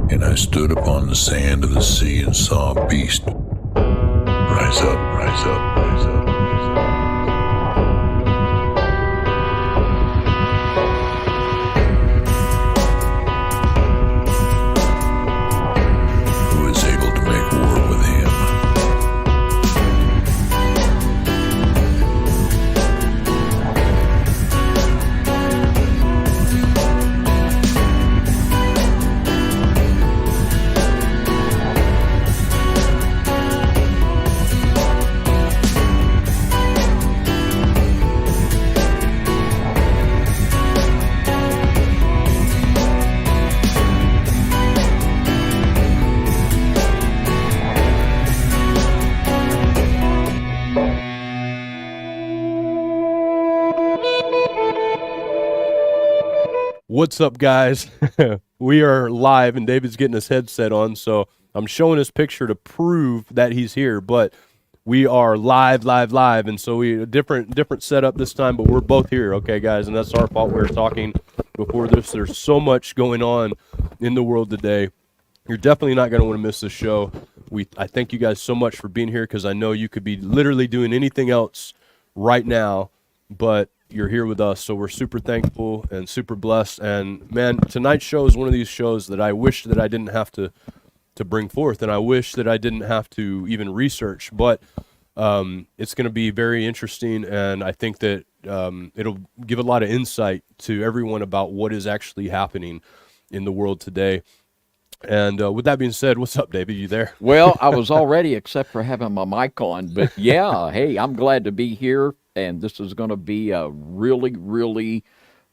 And I stood upon the sand of the sea and saw a beast rise up, rise up, rise up, rise up. Who is able to make war with him? What's up, guys? We are live, and David's getting his headset on, so I'm showing his picture to prove that he's here, but we are live, and so we different setup this time, but we're both here, okay, guys, and that's our fault. We were talking before this. There's so much going on in the world today. You're definitely not going to want to miss this show. I thank you guys so much for being here, because I know you could be literally doing anything else right now, but you're here with us, so we're super thankful and super blessed. And man, tonight's show is one of these shows that I wish that I didn't have to bring forth, and I wish that I didn't have to even research, but it's going to be very interesting, and I think that it'll give a lot of insight to everyone about what is actually happening in the world today. And with that being said, what's up, David? You there? Well, I was already, except for having my mic on, but yeah, hey, I'm glad to be here. And this is going to be a really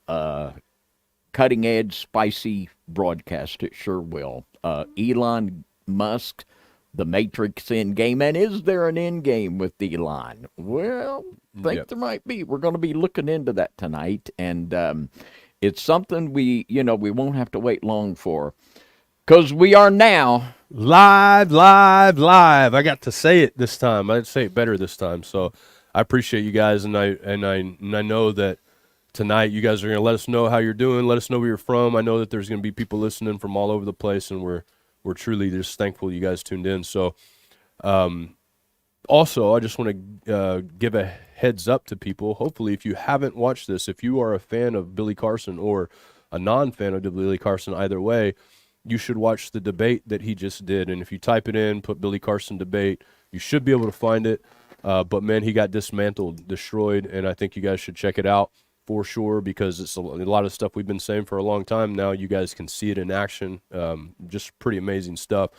cutting-edge, spicy broadcast. It sure will. Elon Musk, the Matrix endgame. And is there an endgame with Elon? Well, I think there might be. We're going to be looking into that tonight. And it's something we won't have to wait long for. Because we are now live. I got to say it this time. I'd say it better this time. So I appreciate you guys, and I know that tonight you guys are going to let us know how you're doing, let us know where you're from. I know that there's going to be people listening from all over the place, and we're truly just thankful you guys tuned in. So also, I just want to give a heads up to people. Hopefully, if you haven't watched this, if you are a fan of Billy Carson or a non-fan of Billy Carson, either way, you should watch the debate that he just did. And if you type it in, put Billy Carson debate, you should be able to find it. But man, he got dismantled, destroyed, and I think you guys should check it out for sure, because it's a lot of stuff we've been saying for a long time. Now you guys can see it in action. Just pretty amazing stuff.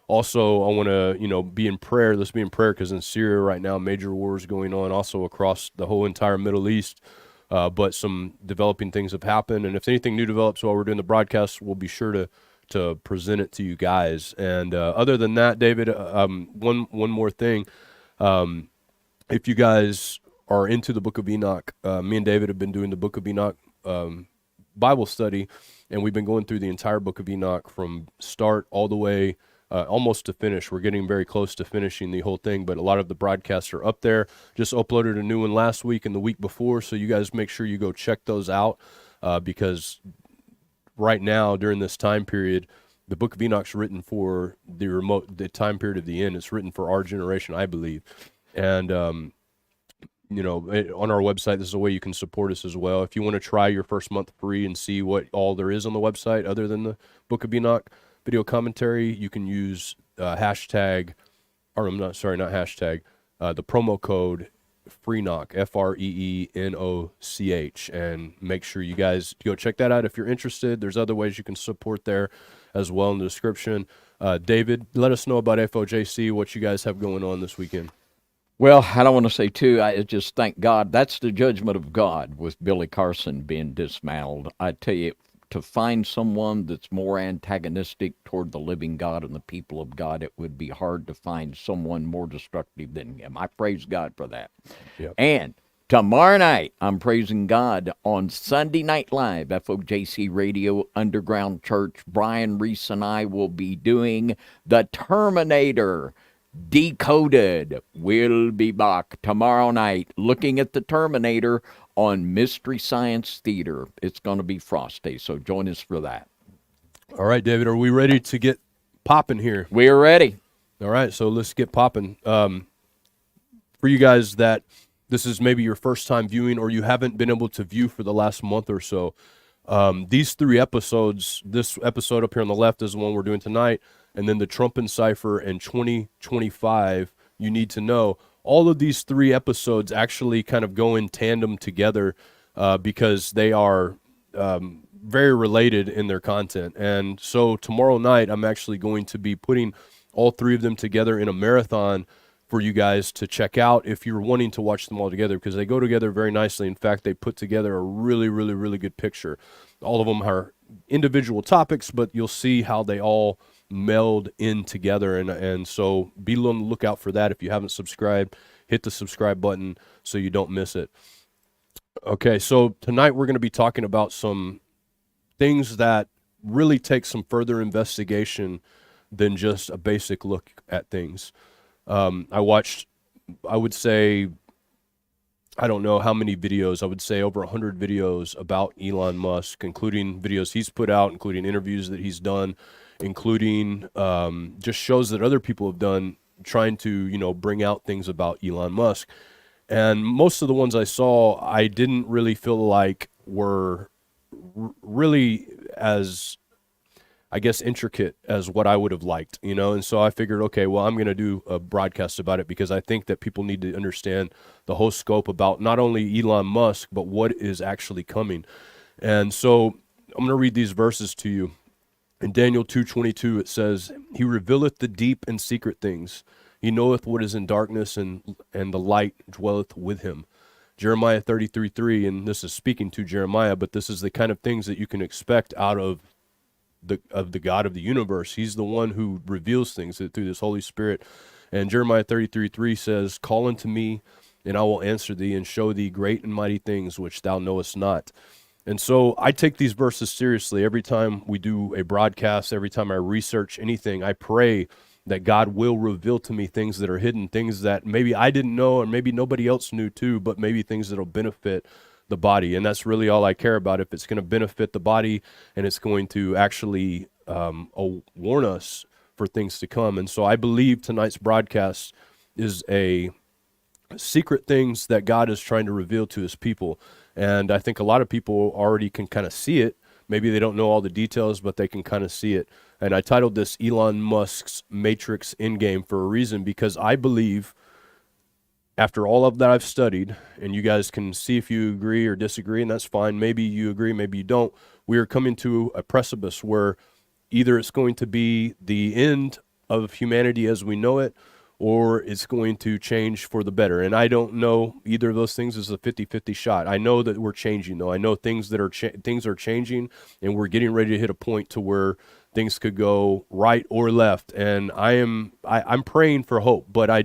Also, I want to, be in prayer. Let's be in prayer, because in Syria right now, major wars going on, also across the whole entire Middle East. But some developing things have happened, and if anything new develops while we're doing the broadcast, we'll be sure to present it to you guys. And other than that, David, one more thing. If you guys are into the Book of Enoch, me and David have been doing the Book of Enoch Bible study, and we've been going through the entire Book of Enoch from start all the way almost to finish. We're getting very close to finishing the whole thing, but a lot of the broadcasts are up there. Just uploaded a new one last week and the week before, so you guys make sure you go check those out, because right now, during this time period, the Book of Enoch's written for the time period of the end. It's written for our generation, I believe. And, on our website, this is a way you can support us as well. If you want to try your first month free and see what all there is on the website other than the Book of Enoch video commentary, you can use the promo code FREENOCH, FREENOCH, and make sure you guys go check that out if you're interested. There's other ways you can support there as well in the description. David, let us know about FOJC, what you guys have going on this weekend. Well, I don't want to say, too, I just thank God. That's the judgment of God with Billy Carson being dismantled. I tell you, to find someone that's more antagonistic toward the living God and the people of God, it would be hard to find someone more destructive than him. I praise God for that. Yep. And tomorrow night, I'm praising God on Sunday Night Live, FOJC Radio, Underground Church. Brian Reese and I will be doing The Terminator Decoded. We'll be back tomorrow night looking at the Terminator on Mystery Science Theater. It's going to be frosty, so join us for that. All right, David, are we ready to get popping here? We're ready. All right, so let's get popping. For you guys that this is maybe your first time viewing or you haven't been able to view for the last month or so, these 3 episodes, this episode up here on the left is the one we're doing tonight, and then the Trump and Cipher and 2025, You Need to Know. All of these 3 episodes actually kind of go in tandem together because they are very related in their content. And so tomorrow night, I'm actually going to be putting all 3 of them together in a marathon for you guys to check out if you're wanting to watch them all together, because they go together very nicely. In fact, they put together a really, really, really good picture. All of them are individual topics, but you'll see how they all meld in together. And so be on the lookout for that. If you haven't subscribed, hit the subscribe button so you don't miss it. Okay, so tonight we're going to be talking about some things that really take some further investigation than just a basic look at things. I watched, I would say, I don't know how many videos, I would say over 100 videos about Elon Musk, including videos he's put out, including interviews that he's done, including just shows that other people have done trying to, bring out things about Elon Musk. And most of the ones I saw, I didn't really feel like were really as, I guess, intricate as what I would have liked, and so I figured, okay, well, I'm going to do a broadcast about it because I think that people need to understand the whole scope about not only Elon Musk, but what is actually coming. And so I'm going to read these verses to you. In Daniel 2:22, it says, He revealeth the deep and secret things. He knoweth what is in darkness, and the light dwelleth with him. Jeremiah 33:3, and this is speaking to Jeremiah, but this is the kind of things that you can expect out of the God of the universe. He's the one who reveals things through this Holy Spirit. And Jeremiah 33:3 says, Call unto me, and I will answer thee, and show thee great and mighty things which thou knowest not. And so I take these verses seriously. Every time we do a broadcast, every time I research anything, I pray that God will reveal to me things that are hidden, things that maybe I didn't know, or maybe nobody else knew too, but maybe things that will benefit the body. And that's really all I care about. If it's going to benefit the body and it's going to actually warn us for things to come. And so I believe tonight's broadcast is a secret things that God is trying to reveal to his people. And I think a lot of people already can kind of see it. Maybe they don't know all the details, but they can kind of see it. And I titled this Elon Musk's Matrix Endgame for a reason, because I believe, after all of that I've studied, and you guys can see if you agree or disagree, and that's fine. Maybe you agree, maybe you don't. We are coming to a precipice where either it's going to be the end of humanity as we know it, or it's going to change for the better. And I don't know either of those things is a 50-50 shot. I know that we're changing, though. I know things are changing, and we're getting ready to hit a point to where things could go right or left. And I'm praying for hope, but I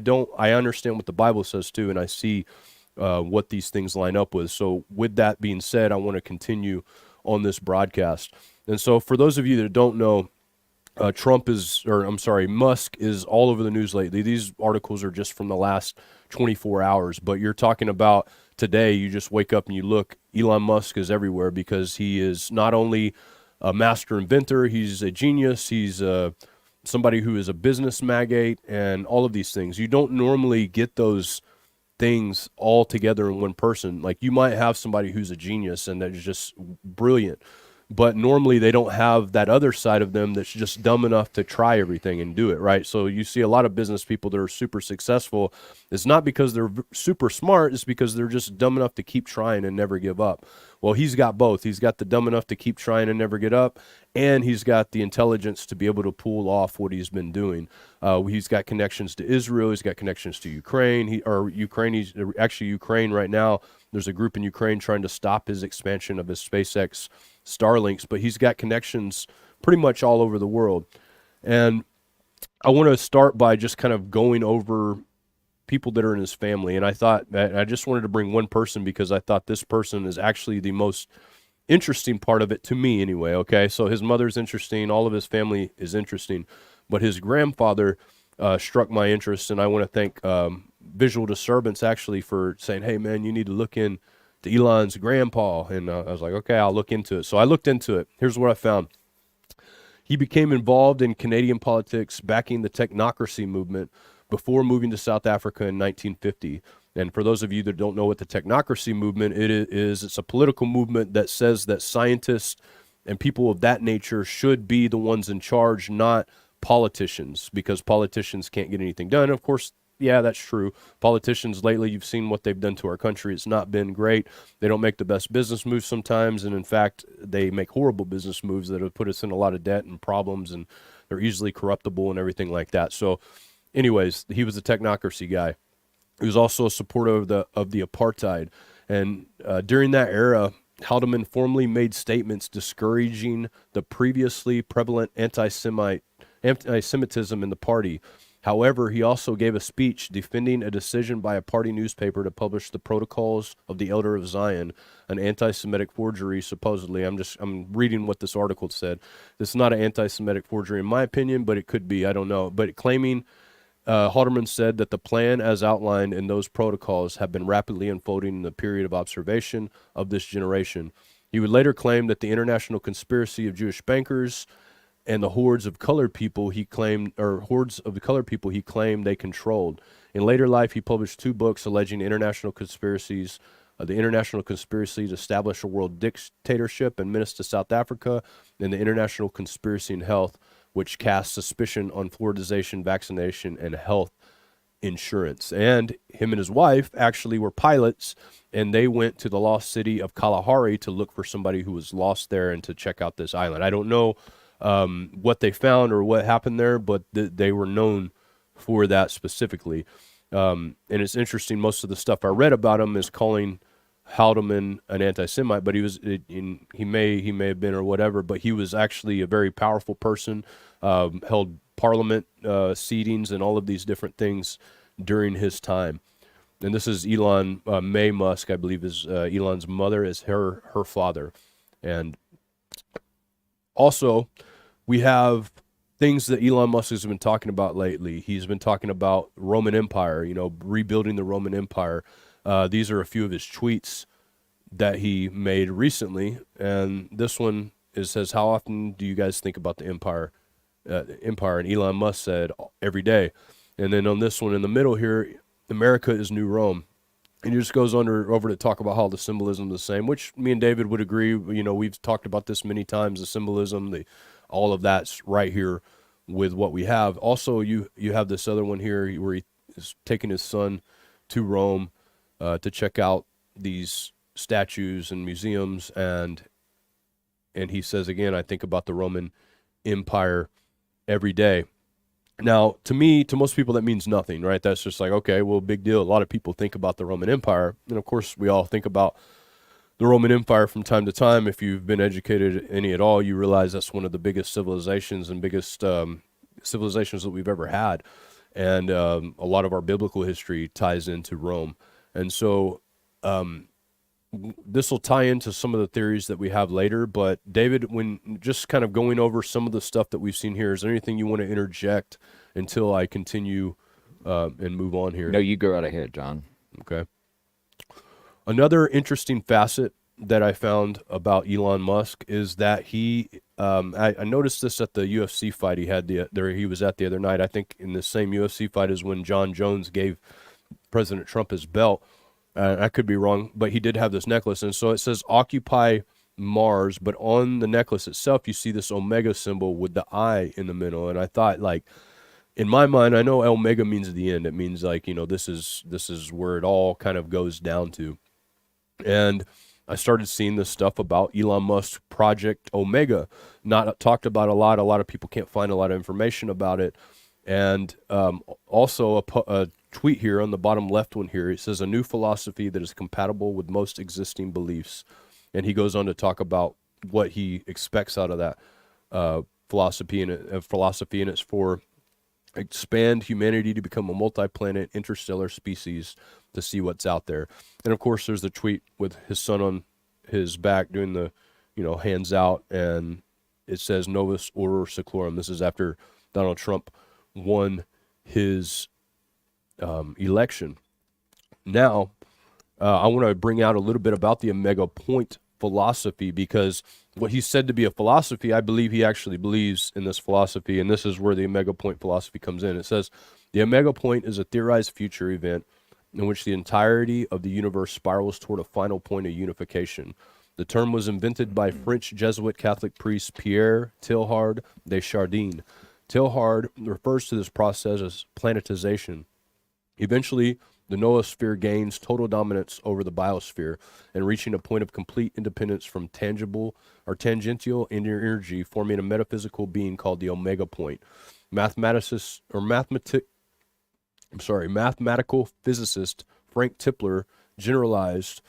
understand what the Bible says too, and I see what these things line up with. So with that being said, I want to continue on this broadcast. And so for those of you that don't know, Musk is all over the news lately. These articles are just from the last 24 hours, but you're talking about today, you just wake up and you look, Elon Musk is everywhere because he is not only a master inventor, he's a genius, he's somebody who is a business magnate, and all of these things. You don't normally get those things all together in one person. Like, you might have somebody who's a genius and that's just brilliant, but normally they don't have that other side of them that's just dumb enough to try everything and do it, right? So you see a lot of business people that are super successful. It's not because they're super smart, it's because they're just dumb enough to keep trying and never give up. Well, he's got both. He's got the dumb enough to keep trying and never get up, and he's got the intelligence to be able to pull off what he's been doing. He's got connections to Israel. He's got connections to Ukraine. He's actually Ukraine right now. There's a group in Ukraine trying to stop his expansion of his SpaceX Starlinks, but he's got connections pretty much all over the world. And I want to start by just kind of going over people that are in his family. And I thought, I just wanted to bring one person because I thought this person is actually the most interesting part of it to me anyway, okay? So his mother's interesting, all of his family is interesting, but his grandfather struck my interest, and I want to thank Visual Disturbance actually for saying, hey man, you need to look in to Elon's grandpa. And I was like, okay, I'll look into it. So I looked into it. Here's what I found. He became involved in Canadian politics, backing the technocracy movement before moving to South Africa in 1950. And for those of you that don't know what the technocracy movement it's a political movement that says that scientists and people of that nature should be the ones in charge, not politicians, because politicians can't get anything done. Of course, yeah, that's true. Politicians lately, you've seen what they've done to our country. It's not been great. They don't make the best business moves sometimes, and in fact, they make horrible business moves that have put us in a lot of debt and problems, and they're easily corruptible and everything like that. So anyways, he was a technocracy guy. He was also a supporter of the apartheid. And during that era, Haldeman formally made statements discouraging the previously prevalent anti-Semitism in the party. However, he also gave a speech defending a decision by a party newspaper to publish the Protocols of the Elder of Zion, an anti-Semitic forgery, supposedly. I'm reading what this article said. This is not an anti-Semitic forgery in my opinion, but it could be. I don't know. But claiming, Haldeman said that the plan as outlined in those protocols have been rapidly unfolding in the period of observation of this generation. He would later claim that the international conspiracy of Jewish bankers and the hordes of colored people he claimed they controlled. In later life, he published 2 books alleging international conspiracies, the international conspiracy to establish a world dictatorship and menace to South Africa, and the international conspiracy in health, which casts suspicion on fluoridization, vaccination, and health insurance. And him and his wife actually were pilots, and they went to the lost city of Kalahari to look for somebody who was lost there and to check out this island. I don't know what they found or what happened there, but they were known for that specifically. And it's interesting, most of the stuff I read about him is calling Haldeman an anti-Semite, but he may have been or whatever, but he was actually a very powerful person, held parliament seatings and all of these different things during his time. And this is Elon May Musk, I believe, is Elon's mother, is her father. And also, we have things that Elon Musk has been talking about lately. He's been talking about Roman Empire, rebuilding the Roman Empire. These are a few of his tweets that he made recently. And this one says, how often do you guys think about the empire? And Elon Musk said, every day. And then on this one in the middle here, America is New Rome. And he just goes over to talk about how the symbolism is the same, which me and David would agree. We've talked about this many times, the symbolism, all of that's right here with what we have. Also, you have this other one here where he is taking his son to Rome to check out these statues and museums, and he says again, I think about the Roman Empire every day. Now, to most people, that means nothing, right? That's just like, okay, well, big deal. A lot of people think about the Roman Empire, and of course, we all think about the Roman Empire from time to time. If you've been educated any at all, you realize that's one of the biggest civilizations and biggest civilizations that we've ever had. And a lot of our biblical history ties into Rome. And so this will tie into some of the theories that we have later. But David, when just kind of going over some of the stuff that we've seen here, is there anything you want to interject until I continue and move on here? No, you go right ahead, John. Okay. Another interesting facet that I found about Elon Musk is that he, I noticed this at the UFC fight he was at the other night. I think in the same UFC fight as when John Jones gave President Trump his belt. I could be wrong, but he did have this necklace. And so it says Occupy Mars, but on the necklace itself, you see this Omega symbol with the eye in the middle. And I thought, like, in my mind, I know Omega means the end. It means like, this is where it all kind of goes down to. And I started seeing this stuff about Elon Musk's Project Omega, not talked about a lot. A lot of people can't find a lot of information about it. And also a tweet here on the bottom left one here, it says a new philosophy that is compatible with most existing beliefs. And he goes on to talk about what he expects out of that philosophy, and it's for expand humanity to become a multi-planet interstellar species to see what's out there. And of course, there's the tweet with his son on his back doing the, hands out, and it says Novus Ordo Seclorum. This is after Donald Trump won his election. Now, I want to bring out a little bit about the Omega Point philosophy, because what he's said to be a philosophy, I believe he actually believes in this philosophy, and this is where the omega point philosophy comes in. It says, the omega point is a theorized future event in which the entirety of the universe spirals toward a final point of unification. The term was invented by French Jesuit Catholic priest Pierre Teilhard de Chardin. Teilhard refers to this process as planetization. Eventually, the noosphere gains total dominance over the biosphere and reaching a point of complete independence from tangible or tangential energy, forming a metaphysical being called the omega point. Mathematical physicist Frank Tipler generalized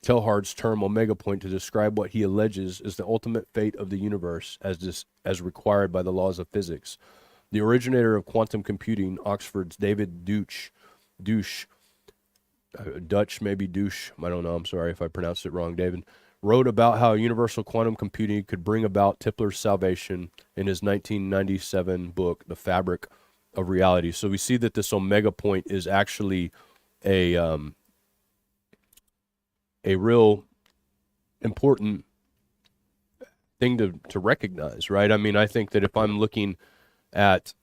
Teilhard's term omega point to describe what he alleges is the ultimate fate of the universe as required by the laws of physics. The originator of quantum computing, Oxford's David Dutch, Dutch, maybe douche, I don't know, I'm sorry if I pronounced it wrong, David, wrote about how universal quantum computing could bring about Tipler's salvation in his 1997 book, The Fabric of Reality. So we see that this omega point is actually a real important thing to recognize, right? I mean, I think that if I'm looking at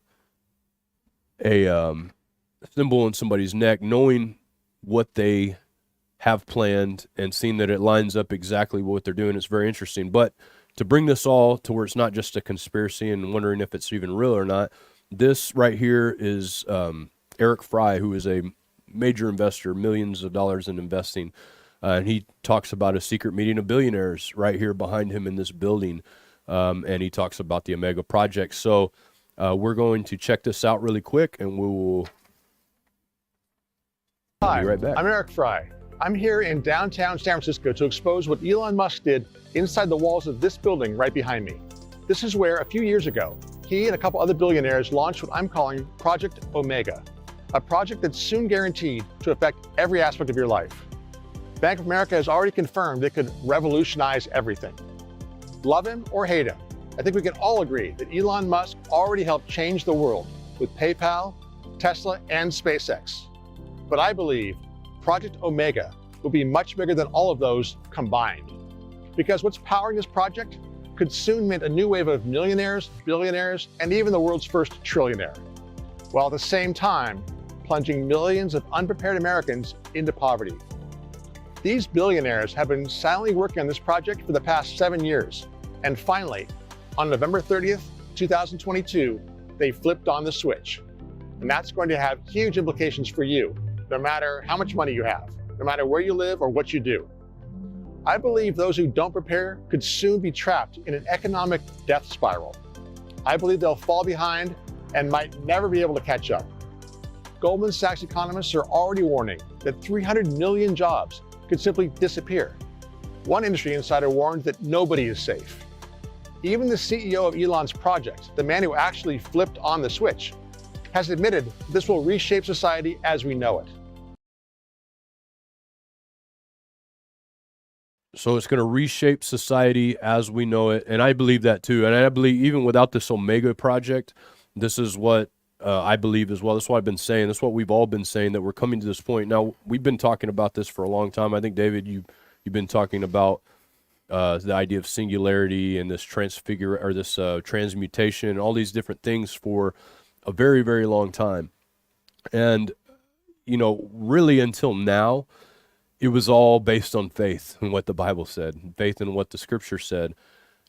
a symbol in somebody's neck, knowing what they have planned and seeing that it lines up exactly with what they're doing, it's very interesting. But to bring this all to where it's not just a conspiracy and wondering if it's even real or not, this right here is Eric Fry, who is a major investor, millions of dollars in investing. And he talks about a secret meeting of billionaires right here behind him in this building. And he talks about the Omega Project. So we're going to check this out really quick, and we will Hi, be right back. I'm Eric Fry. I'm here in downtown San Francisco to expose what Elon Musk did inside the walls of this building right behind me. This is where, a few years ago, he and a couple other billionaires launched what I'm calling Project Omega, a project that's soon guaranteed to affect every aspect of your life. Bank of America has already confirmed it could revolutionize everything. Love him or hate him, I think we can all agree that Elon Musk already helped change the world with PayPal, Tesla, and SpaceX. But I believe Project Omega will be much bigger than all of those combined. Because what's powering this project could soon mint a new wave of millionaires, billionaires, and even the world's first trillionaire, while at the same time plunging millions of unprepared Americans into poverty. These billionaires have been silently working on this project for the past 7 years, and finally, on November 30th, 2022, they flipped on the switch. And that's going to have huge implications for you, no matter how much money you have, no matter where you live or what you do. I believe those who don't prepare could soon be trapped in an economic death spiral. I believe they'll fall behind and might never be able to catch up. Goldman Sachs economists are already warning that 300 million jobs could simply disappear. One industry insider warned that nobody is safe. Even the CEO of Elon's project, the man who actually flipped on the switch, has admitted this will reshape society as we know it. So it's going to reshape society as we know it, and I believe that too. And I believe even without this Omega Project, this is what I believe as well. That's what I've been saying. That's what we've all been saying, that we're coming to this point. Now, we've been talking about this for a long time. I think, David, you've been talking about the idea of singularity and this transmutation and all these different things for a very, very long time. And, you know, really until now, it was all based on faith and what the Bible said, faith in what the Scripture said.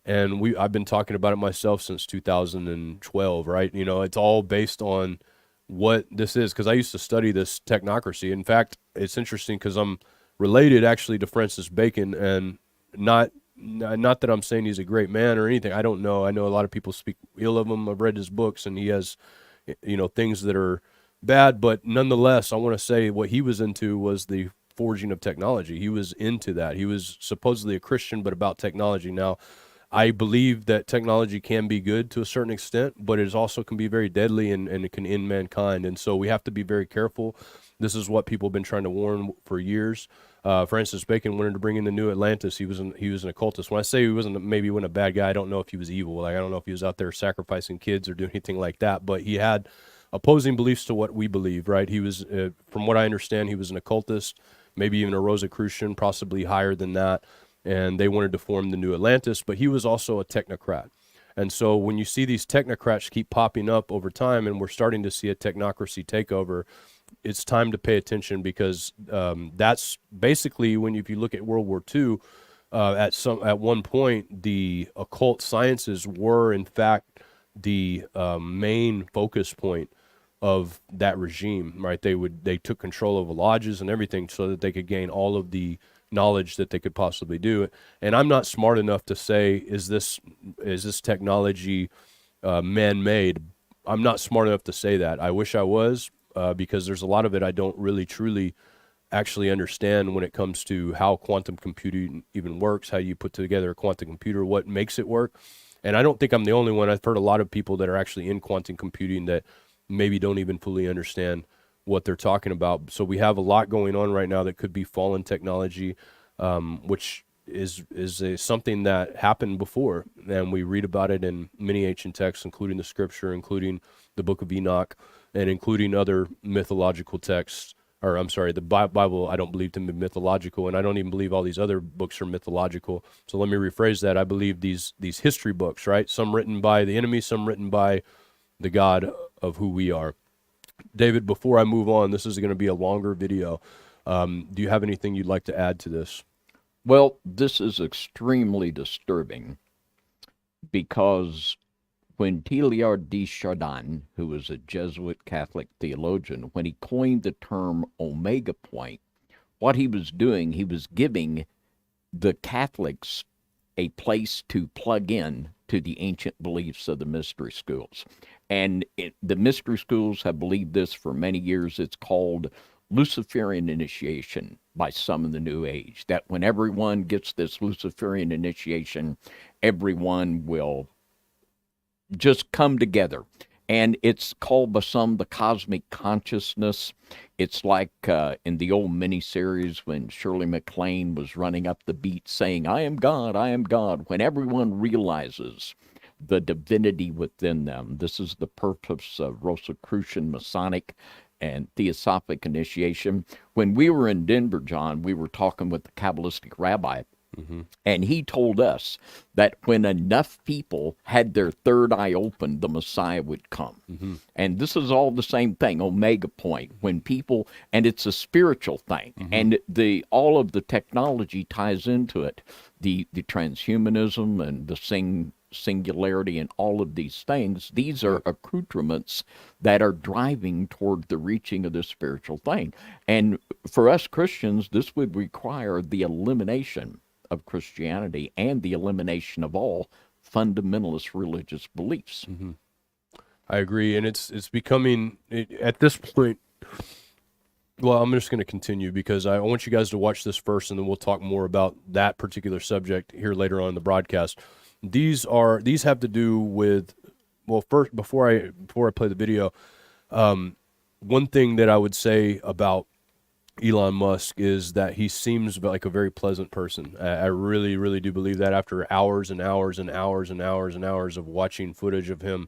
And I've been talking about it myself since 2012, right? You know, it's all based on what this is, because I used to study this technocracy. In fact, it's interesting because I'm related actually to Francis Bacon, and not that I'm saying he's a great man or anything. I don't know. I know a lot of people speak ill of him. I've read his books, and he has, you know, things that are bad. But nonetheless, I want to say what he was into was the forging of technology. He was into that. He was supposedly a Christian, but about technology. Now, I believe that technology can be good to a certain extent, but it also can be very deadly and it can end mankind. And so we have to be very careful. This is what people have been trying to warn for years. Francis Bacon wanted to bring in the new Atlantis. He was an occultist. When I say he wasn't a bad guy, I don't know if he was evil. Like, I don't know if he was out there sacrificing kids or doing anything like that, but he had opposing beliefs to what we believe, right? He was, from what I understand, he was an occultist, maybe even a Rosicrucian, possibly higher than that. and they wanted to form the new Atlantis, but he was also a technocrat. And so when you see these technocrats keep popping up over time, and we're starting to see a technocracy takeover, it's time to pay attention, because that's basically if you look at World War II, at one point the occult sciences were in fact the main focus point of that regime, right? They took control of the lodges and everything so that they could gain all of the knowledge that they could possibly do. And I'm not smart enough to say, is this technology man-made? I'm not smart enough to say that. I wish I was, because there's a lot of it I don't really truly actually understand when it comes to how quantum computing even works, how you put together a quantum computer, what makes it work. And I don't think I'm the only one. I've heard a lot of people that are actually in quantum computing that maybe don't even fully understand what they're talking about. So we have a lot going on right now that could be fallen technology, which is something that happened before, and we read about it in many ancient texts, including the scripture, including the book of Enoch, and including other mythological texts. Or I'm sorry, the Bible I don't believe to be mythological, and I don't even believe all these other books are mythological. So let me rephrase that. I believe these history books, right? Some written by the enemy, some written by the God of who we are. David, before I move on, this is going to be a longer video. Do you have anything you'd like to add to this? Well, this is extremely disturbing, because when Teilhard de Chardin, who was a Jesuit Catholic theologian, when he coined the term omega point, what he was doing, he was giving the Catholics a place to plug in to the ancient beliefs of the mystery schools. And the mystery schools have believed this for many years. It's called Luciferian initiation by some in the New Age, that when everyone gets this Luciferian initiation, everyone will just come together. And it's called by some the cosmic consciousness. It's like in the old miniseries when Shirley MacLaine was running up the beat saying, I am God, I am God, when everyone realizes the divinity within them. This is the purpose of Rosicrucian Masonic and Theosophic initiation. When we were in Denver, John, we were talking with the Kabbalistic rabbi, and he told us that when enough people had their third eye open, the Messiah would come. And this is all the same thing, omega point, when people, and it's a spiritual thing, and all of the technology ties into it, the transhumanism and the singularity and all of these things. These are accoutrements that are driving toward the reaching of this spiritual thing. And for us Christians, this would require the elimination of Christianity and the elimination of all fundamentalist religious beliefs. I agree, and it's becoming, at this point, well, I'm just going to continue because I want you guys to watch this first, and then we'll talk more about that particular subject here later on in the broadcast. These have to do with, well, first, before I play the video, one thing that I would say about Elon Musk is that he seems like a very pleasant person. I really, really do believe that after hours and hours and hours and hours and hours of watching footage of him.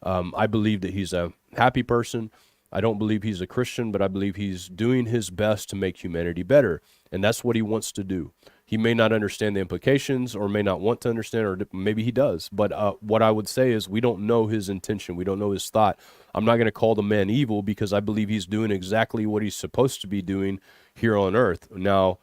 I believe that he's a happy person. I don't believe he's a Christian, but I believe he's doing his best to make humanity better. And that's what he wants to do. He may not understand the implications or may not want to understand, or maybe he does. But what I would say is we don't know his intention. We don't know his thought. I'm not going to call the man evil because I believe he's doing exactly what he's supposed to be doing here on earth. Now,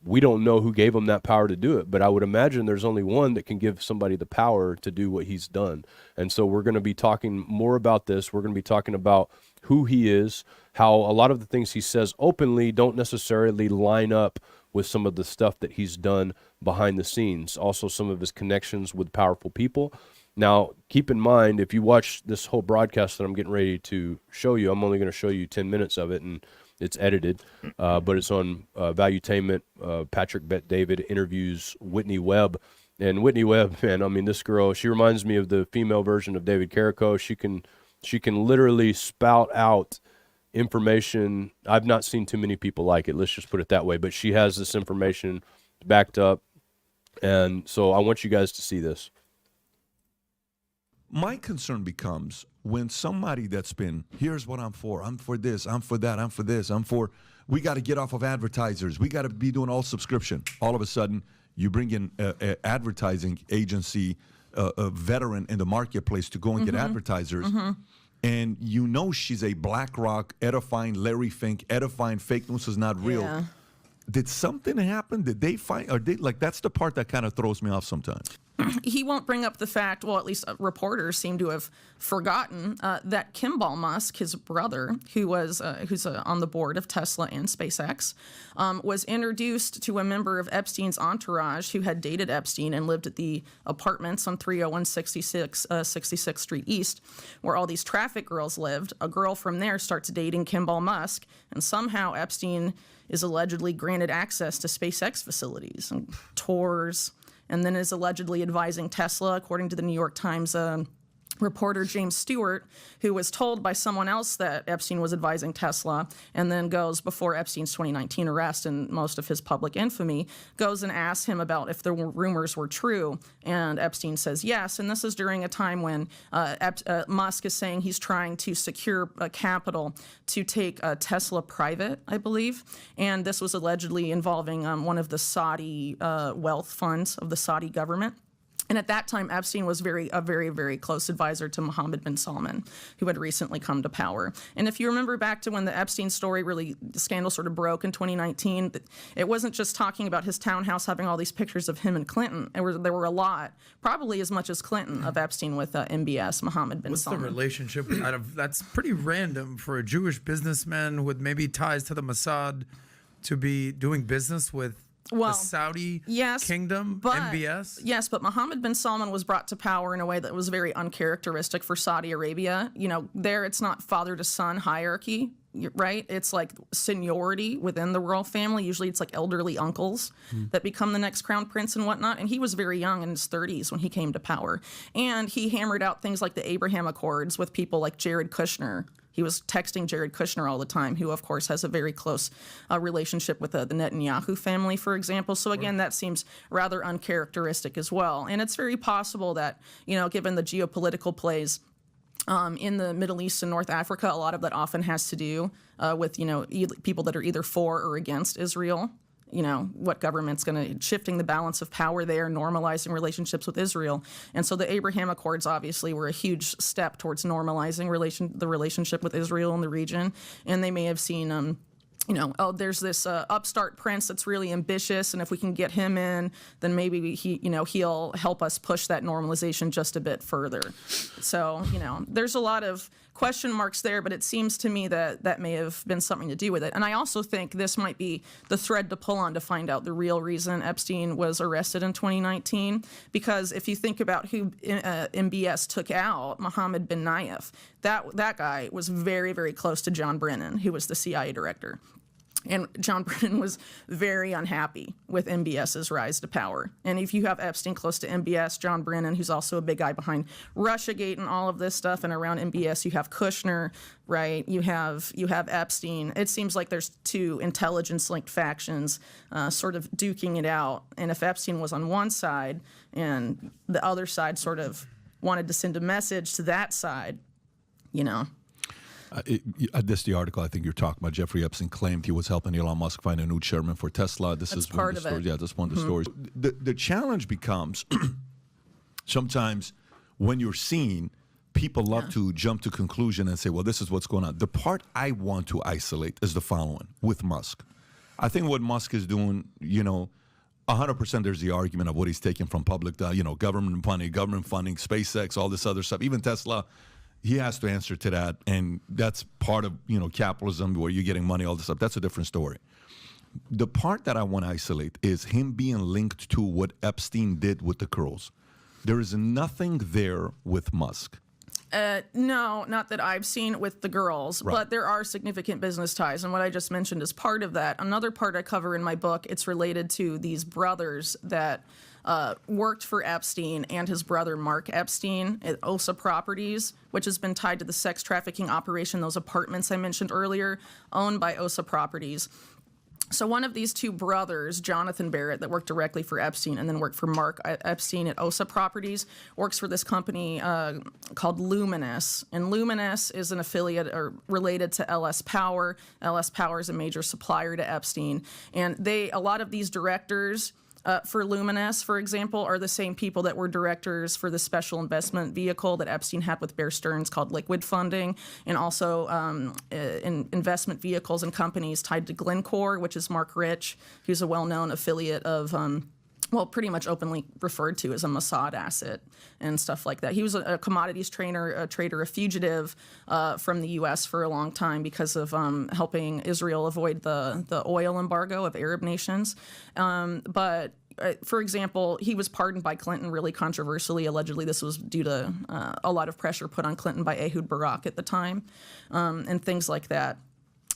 we don't know who gave him that power to do it, but I would imagine there's only one that can give somebody the power to do what he's done. And so we're going to be talking more about this. We're going to be talking about who he is, how a lot of the things he says openly don't necessarily line up with some of the stuff that he's done behind the scenes. Also, some of his connections with powerful people. Now, keep in mind, if you watch this whole broadcast that I'm getting ready to show you, I'm only going to show you 10 minutes of it, and it's edited, but it's on Valuetainment. Patrick Bet-David interviews Whitney Webb. And Whitney Webb, man, I mean, this girl, she reminds me of the female version of David Carrico. She can literally spout out information. I've not seen too many people like it. Let's just put it that way. But she has this information backed up. And so I want you guys to see this. My concern becomes when somebody that's been, here's what I'm for this, I'm for that, I'm for this, we got to get off of advertisers, we got to be doing all subscription. All of a sudden, You bring in a advertising agency, a veteran in the marketplace to go and get advertisers. And you know she's a BlackRock, edifying Larry Fink, edifying fake news is not real. Yeah. Did something happen? Did they find, or like that's the part that kind of throws me off sometimes. He won't bring up the fact, well, at least reporters seem to have forgotten that Kimball Musk, his brother, who's on the board of Tesla and SpaceX, was introduced to a member of Epstein's entourage who had dated Epstein and lived at the apartments on 301 66th Street East, where all these traffic girls lived. A girl from there starts dating Kimball Musk, and somehow Epstein is allegedly granted access to SpaceX facilities and tours, and then is allegedly advising Tesla, according to the New York Times reporter James Stewart, who was told by someone else that Epstein was advising Tesla, and then goes before Epstein's 2019 arrest and most of his public infamy, goes and asks him about if the rumors were true, and Epstein says yes. And this is during a time when Musk is saying he's trying to secure capital to take Tesla private, I believe, and this was allegedly involving one of the Saudi wealth funds of the Saudi government. And at that time, Epstein was a very, very close advisor to Mohammed bin Salman, who had recently come to power. And if you remember back to when the Epstein story the scandal sort of broke in 2019, it wasn't just talking about his townhouse having all these pictures of him and Clinton. There were a lot, probably as much as Clinton, of Epstein with MBS, Mohammed bin Salman. What's the relationship? That's pretty random for a Jewish businessman with maybe ties to the Mossad to be doing business with the Saudi kingdom, MBS? Yes, but Mohammed bin Salman was brought to power in a way that was very uncharacteristic for Saudi Arabia. You know, there it's not father to son hierarchy, right? It's like seniority within the royal family. Usually it's like elderly uncles that become the next crown prince and whatnot. And he was very young, in his 30s, when he came to power. And he hammered out things like the Abraham Accords with people like Jared Kushner. He was texting Jared Kushner all the time, who, of course, has a very close relationship with the Netanyahu family, for example. So, again, that seems rather uncharacteristic as well. And it's very possible that, given the geopolitical plays in the Middle East and North Africa, a lot of that often has to do with, people that are either for or against Israel. What government's going to shifting the balance of power there, normalizing relationships with Israel. And so the Abraham Accords obviously were a huge step towards normalizing the relationship with Israel in the region. And they may have seen there's this upstart prince that's really ambitious, and if we can get him in, then maybe he'll help us push that normalization just a bit further. So, there's a lot of question marks there, but it seems to me that may have been something to do with it. And I also think this might be the thread to pull on to find out the real reason Epstein was arrested in 2019, because if you think about who MBS took out, Mohammed bin Nayef, that guy was very, very close to John Brennan, who was the CIA director. And John Brennan was very unhappy with MBS's rise to power. And if you have Epstein close to MBS, John Brennan, who's also a big guy behind Russiagate and all of this stuff, and around MBS, you have Kushner, right? You have Epstein. It seems like there's two intelligence-linked factions sort of duking it out. And if Epstein was on one side and the other side sort of wanted to send a message to that side, This the article I think you're talking about. Jeffrey Epstein claimed he was helping Elon Musk find a new chairman for Tesla. This That's is part one of the of stories. it. Yeah, that's one of the stories. The challenge becomes sometimes when you're seen, people love to jump to conclusion and say, well, this is what's going on. The part I want to isolate is the following with Musk. I think what Musk is doing, 100% there's the argument of what he's taking from public, government funding, SpaceX, all this other stuff, even Tesla. He has to answer to that, and that's part of capitalism where you're getting money, all this stuff. That's a different story. The part that I want to isolate is him being linked to what Epstein did with the curls. There is nothing there with Musk. No, not that I've seen with the girls, Right. but there are significant business ties. And what I just mentioned is part of that. Another part I cover in my book, it's related to these brothers that worked for Epstein and his brother Mark Epstein at OSA Properties, which has been tied to the sex trafficking operation, those apartments I mentioned earlier, owned by OSA Properties. So one of these two brothers, Jonathan Barrett, that worked directly for Epstein and then worked for Mark Epstein at OSA Properties, works for this company called Luminous. And Luminous is an affiliate or related to LS Power. LS Power is a major supplier to Epstein. And a lot of these directors for Luminous, for example, are the same people that were directors for the special investment vehicle that Epstein had with Bear Stearns called Liquid Funding, and also in investment vehicles and companies tied to Glencore, which is Mark Rich, who's a well-known affiliate of pretty much openly referred to as a Mossad asset and stuff like that. He was a commodities trader, a fugitive from the U.S. for a long time because of helping Israel avoid the oil embargo of Arab nations. But for example, he was pardoned by Clinton really controversially. Allegedly, this was due to a lot of pressure put on Clinton by Ehud Barak at the time and things like that.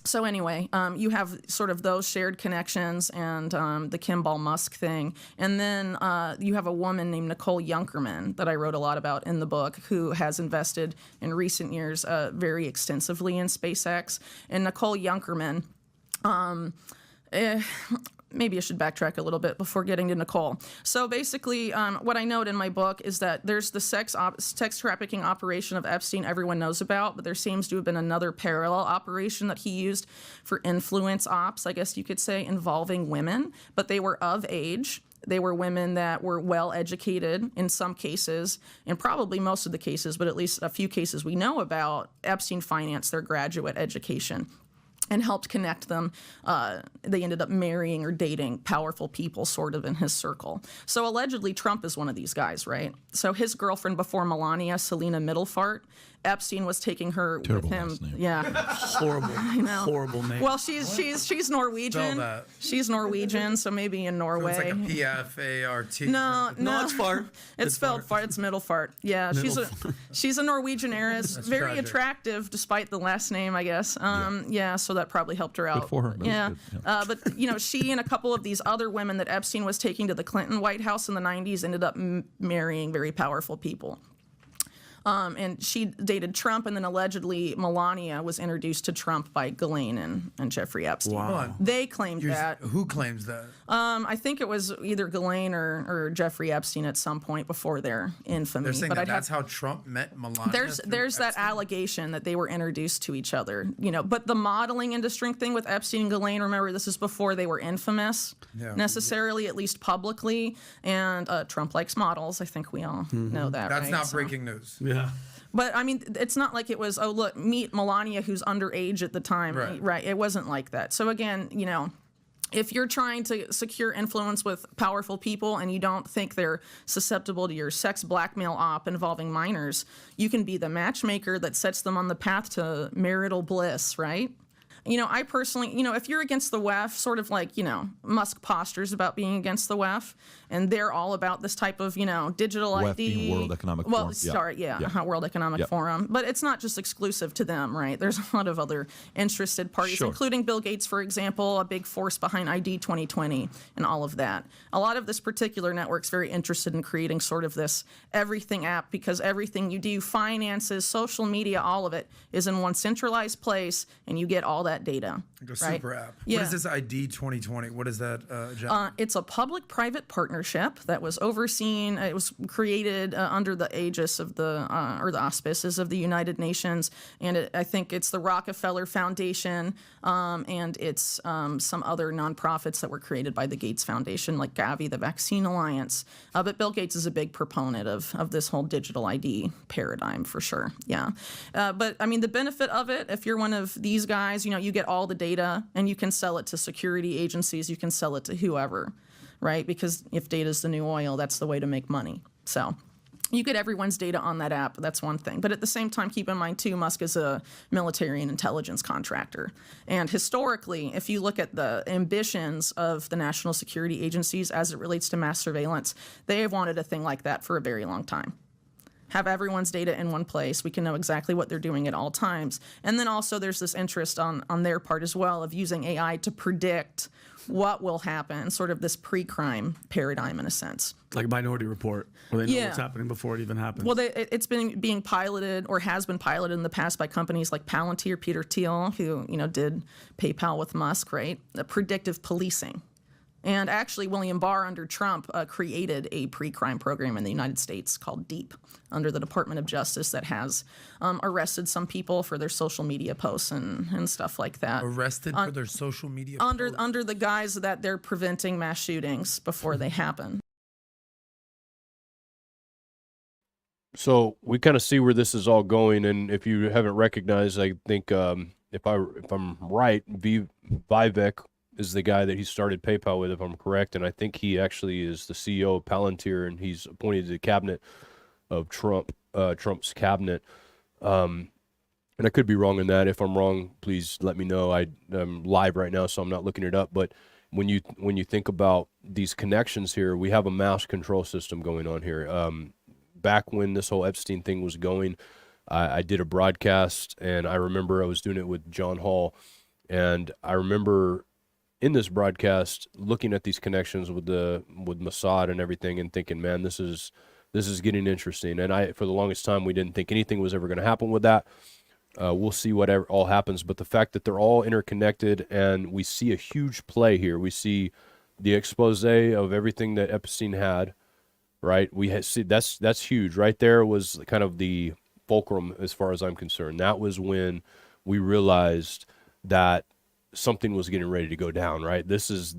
So anyway, you have sort of those shared connections and the Kimball Musk thing. And then you have a woman named Nicole Junkerman that I wrote a lot about in the book who has invested in recent years very extensively in SpaceX. And Nicole Junkerman, maybe I should backtrack a little bit before getting to Nicole. So basically, what I note in my book is that there's the sex trafficking operation of Epstein everyone knows about, but there seems to have been another parallel operation that he used for influence ops, I guess you could say, involving women, but they were of age. They were women that were well educated in some cases, and probably most of the cases, but at least a few cases we know about, Epstein financed their graduate education and helped connect them. They ended up marrying or dating powerful people sort of in his circle. So allegedly Trump is one of these guys, right? So his girlfriend before Melania, Selena Middlefart, Epstein was taking her Terrible with him. last name. Yeah. Horrible. Horrible name. Well, she's Norwegian. Spell that. She's Norwegian, so maybe in Norway. So it's like a P-F-A-R-T. No, it's fart. It's spelled fart. It's Middlefart. Yeah, she's a Norwegian heiress, very tragic. attractive despite the last name, I guess. Yeah, so that probably helped her out. Good for her. That Yeah, was good. Yeah. but she and a couple of these other women that Epstein was taking to the Clinton White House in the 90s ended up marrying very powerful people. And she dated Trump, and then allegedly Melania was introduced to Trump by Ghislaine and Jeffrey Epstein. Wow. They claimed that. Who claims that? I think it was either Ghislaine or Jeffrey Epstein at some point before their infamy. They're saying but that's how Trump met Melania. there's that allegation that they were introduced to each other, But the modeling industry thing with Epstein and Ghislaine, remember, this is before they were infamous necessarily, at least publicly. And Trump likes models. I think we all know that. That's right? not breaking news. Yeah. But I mean, it's not like it was, oh, look, meet Melania, who's underage at the time. Right. It wasn't like that. So again, if you're trying to secure influence with powerful people and you don't think they're susceptible to your sex blackmail op involving minors, you can be the matchmaker that sets them on the path to marital bliss, right? I personally, if you're against the WEF, sort of like, Musk postures about being against the WEF, and they're all about this type of, digital WEF ID. being World Economic Forum. Well, sorry, World Economic Forum. But it's not just exclusive to them, right? There's a lot of other interested parties, including Bill Gates, for example, a big force behind ID 2020 and all of that. A lot of this particular network's very interested in creating sort of this everything app, because everything you do, finances, social media, all of it is in one centralized place, and you get all that data. Like a right? super app. Yeah. What is this ID 2020? What is that, Jen? It's a public-private partnership that was overseen. It was created under the aegis of or the auspices of the United Nations, and I think it's the Rockefeller Foundation, and it's some other nonprofits that were created by the Gates Foundation, like Gavi, the Vaccine Alliance. But Bill Gates is a big proponent of this whole digital ID paradigm, for sure. Yeah, but I mean, the benefit of it, if you're one of these guys, you get all the data and you can sell it to security agencies, you can sell it to whoever, right? Because if data is the new oil, that's the way to make money. So you get everyone's data on that app. That's one thing. But at the same time, keep in mind, too, Musk is a military and intelligence contractor. And historically, if you look at the ambitions of the national security agencies as it relates to mass surveillance, they have wanted a thing like that for a very long time. Have everyone's data in one place. We can know exactly what they're doing at all times. And then also there's this interest on their part as well of using AI to predict what will happen, sort of this pre-crime paradigm in a sense. Like Minority Report, where they know what's happening before it even happens. Well, it's been being piloted or has been piloted in the past by companies like Palantir, Peter Thiel, who did PayPal with Musk, right? The predictive policing. And actually, William Barr under Trump created a pre-crime program in the United States called DEEP under the Department of Justice that has arrested some people for their social media posts and stuff like that. Arrested for their social media posts? Under the guise that they're preventing mass shootings before they happen. So we kind of see where this is all going, and if you haven't recognized, I think if I'm right, Vivek is the guy that he started PayPal with, if I'm correct, and I think he actually is the CEO of Palantir, and he's appointed to the cabinet of Trump's cabinet. And I could be wrong in that. If I'm wrong, please let me know. I'm live right now, so I'm not looking it up. But when you think about these connections here, we have a mass control system going on here. Back when this whole Epstein thing was going, I did a broadcast, and I remember I was doing it with John Hall, and I remember in this broadcast looking at these connections with Mossad and everything, and thinking, man, this is getting interesting. And for the longest time, we didn't think anything was ever going to happen with that. We'll see whatever all happens, but the fact that they're all interconnected, and we see a huge play here. We see the expose of everything that Epstein had. Right, see that's huge. Right there was kind of the fulcrum, as far as I'm concerned. That was when we realized that something was getting ready to go down. Right, this was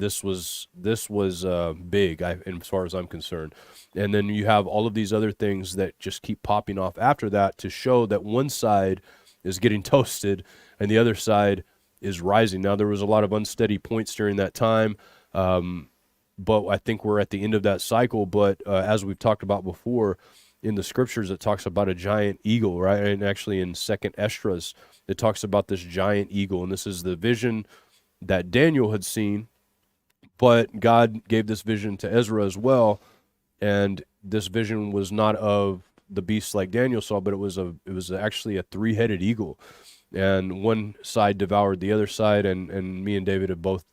big, as far as I'm concerned. And then you have all of these other things that just keep popping off after that to show that one side is getting toasted and the other side is rising. Now, there was a lot of unsteady points during that time. But I think we're at the end of that cycle. But as we've talked about before, in the scriptures, it talks about a giant eagle, right? And actually in 2nd Esdras, it talks about this giant eagle. And this is the vision that Daniel had seen. But God gave this vision to Ezra as well. And this vision was not of the beast like Daniel saw, but it was actually a 3-headed eagle. And one side devoured the other side. And me and David have both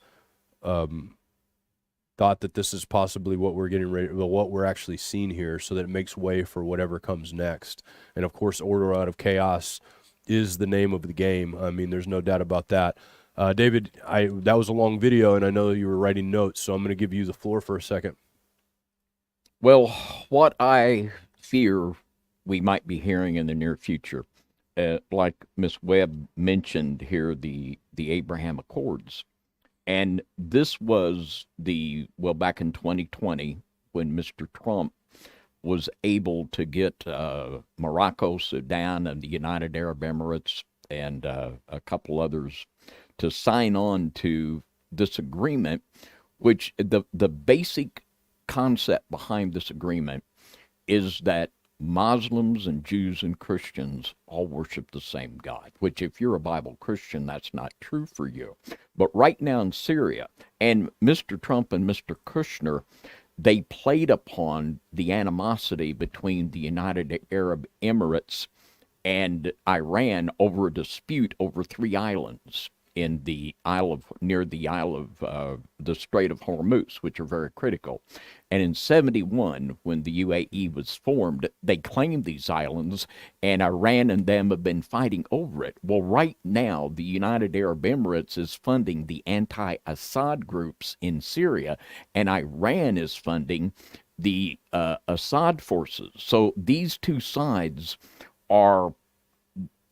thought that this is possibly what we're getting ready, what we're actually seeing here, so that it makes way for whatever comes next. And of course, order out of chaos is the name of the game. I mean, there's no doubt about that. David, that was a long video, and I know you were writing notes, so I'm going to give you the floor for a second. Well, what I fear we might be hearing in the near future, like Miss Webb mentioned here, the Abraham Accords. And this was back in 2020, when Mr. Trump was able to get Morocco, Sudan, and the United Arab Emirates, and a couple others to sign on to this agreement, which the basic concept behind this agreement is that Muslims and Jews and Christians all worship the same God, which if you're a Bible Christian, that's not true for you. But right now in Syria, and Mr. Trump and Mr. Kushner, they played upon the animosity between the United Arab Emirates and Iran over a dispute over 3 islands in the near the Strait of Hormuz, which are very critical. And in 71, when the UAE was formed, they claimed these islands, and Iran and them have been fighting over it. Well, right now, the United Arab Emirates is funding the anti-Assad groups in Syria, and Iran is funding the Assad forces. So these two sides are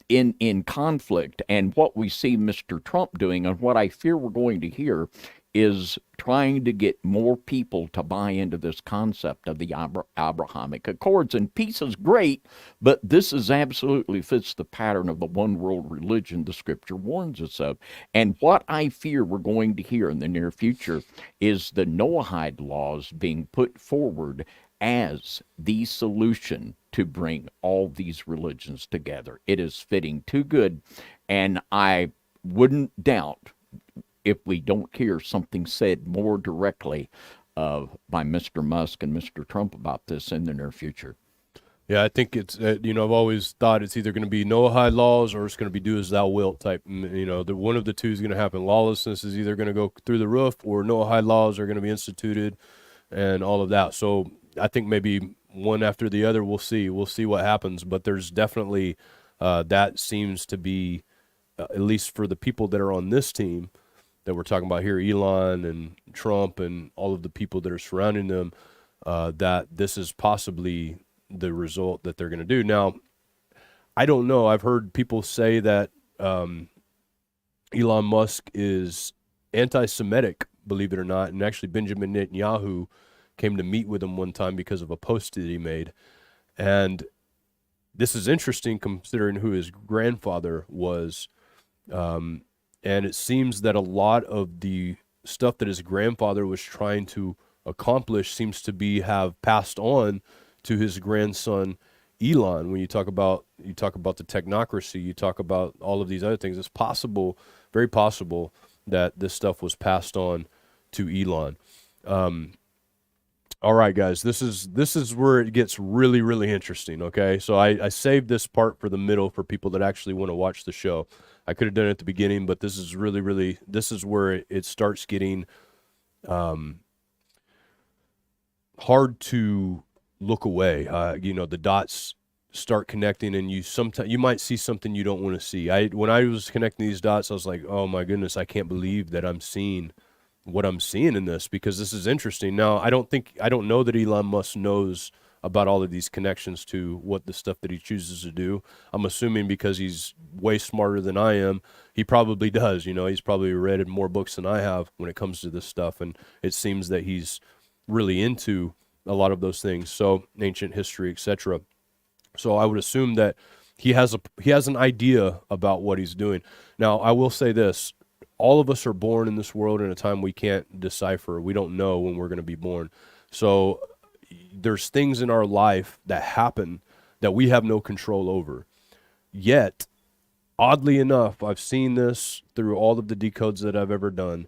in conflict, and what we see Mr. Trump doing, and what I fear we're going to hear, is trying to get more people to buy into this concept of the Abrahamic Accords. And peace is great, but this is absolutely fits the pattern of the one world religion the scripture warns us of. And what I fear we're going to hear in the near future is the Noahide laws being put forward as the solution to bring all these religions together. It is fitting too good, and I wouldn't doubt if we don't hear something said more directly by Mr. Musk and Mr. Trump about this in the near future. Yeah, I think it's, I've always thought it's either going to be Noahide laws or it's going to be do as thou wilt type. One of the two is going to happen. Lawlessness is either going to go through the roof, or Noahide laws are going to be instituted and all of that. So I think maybe one after the other, we'll see. We'll see what happens. But there's definitely, that seems to be, at least for the people that are on this team, that we're talking about here, Elon and Trump and all of the people that are surrounding them, that this is possibly the result that they're going to do. Now, I don't know. I've heard people say that Elon Musk is anti-Semitic, believe it or not, and actually Benjamin Netanyahu came to meet with him one time because of a post that he made. And this is interesting considering who his grandfather was. And it seems that a lot of the stuff that his grandfather was trying to accomplish seems to have passed on to his grandson Elon. When you talk about the technocracy, you talk about all of these other things, it's possible, very possible, that this stuff was passed on to Elon. All right, guys, this is where it gets really, really interesting, okay? So I saved this part for the middle for people that actually want to watch the show. I could have done it at the beginning, but this is really, really, this is where it starts getting hard to look away. The dots start connecting, and you might see something you don't want to see. When I was connecting these dots, I was like, oh my goodness, I can't believe that I'm seeing what I'm seeing in this, because this is interesting. Now, I don't know that Elon Musk knows about all of these connections to what the stuff that he chooses to do. I'm assuming because he's way smarter than I am, he probably does. He's probably read more books than I have when it comes to this stuff, and it seems that he's really into a lot of those things. So ancient history, etc. So I would assume that he has an idea about what he's doing. Now, I will say this. All of us are born in this world in a time we can't decipher. We don't know when we're going to be born. So there's things in our life that happen that we have no control over. Yet, oddly enough, I've seen this through all of the decodes that I've ever done.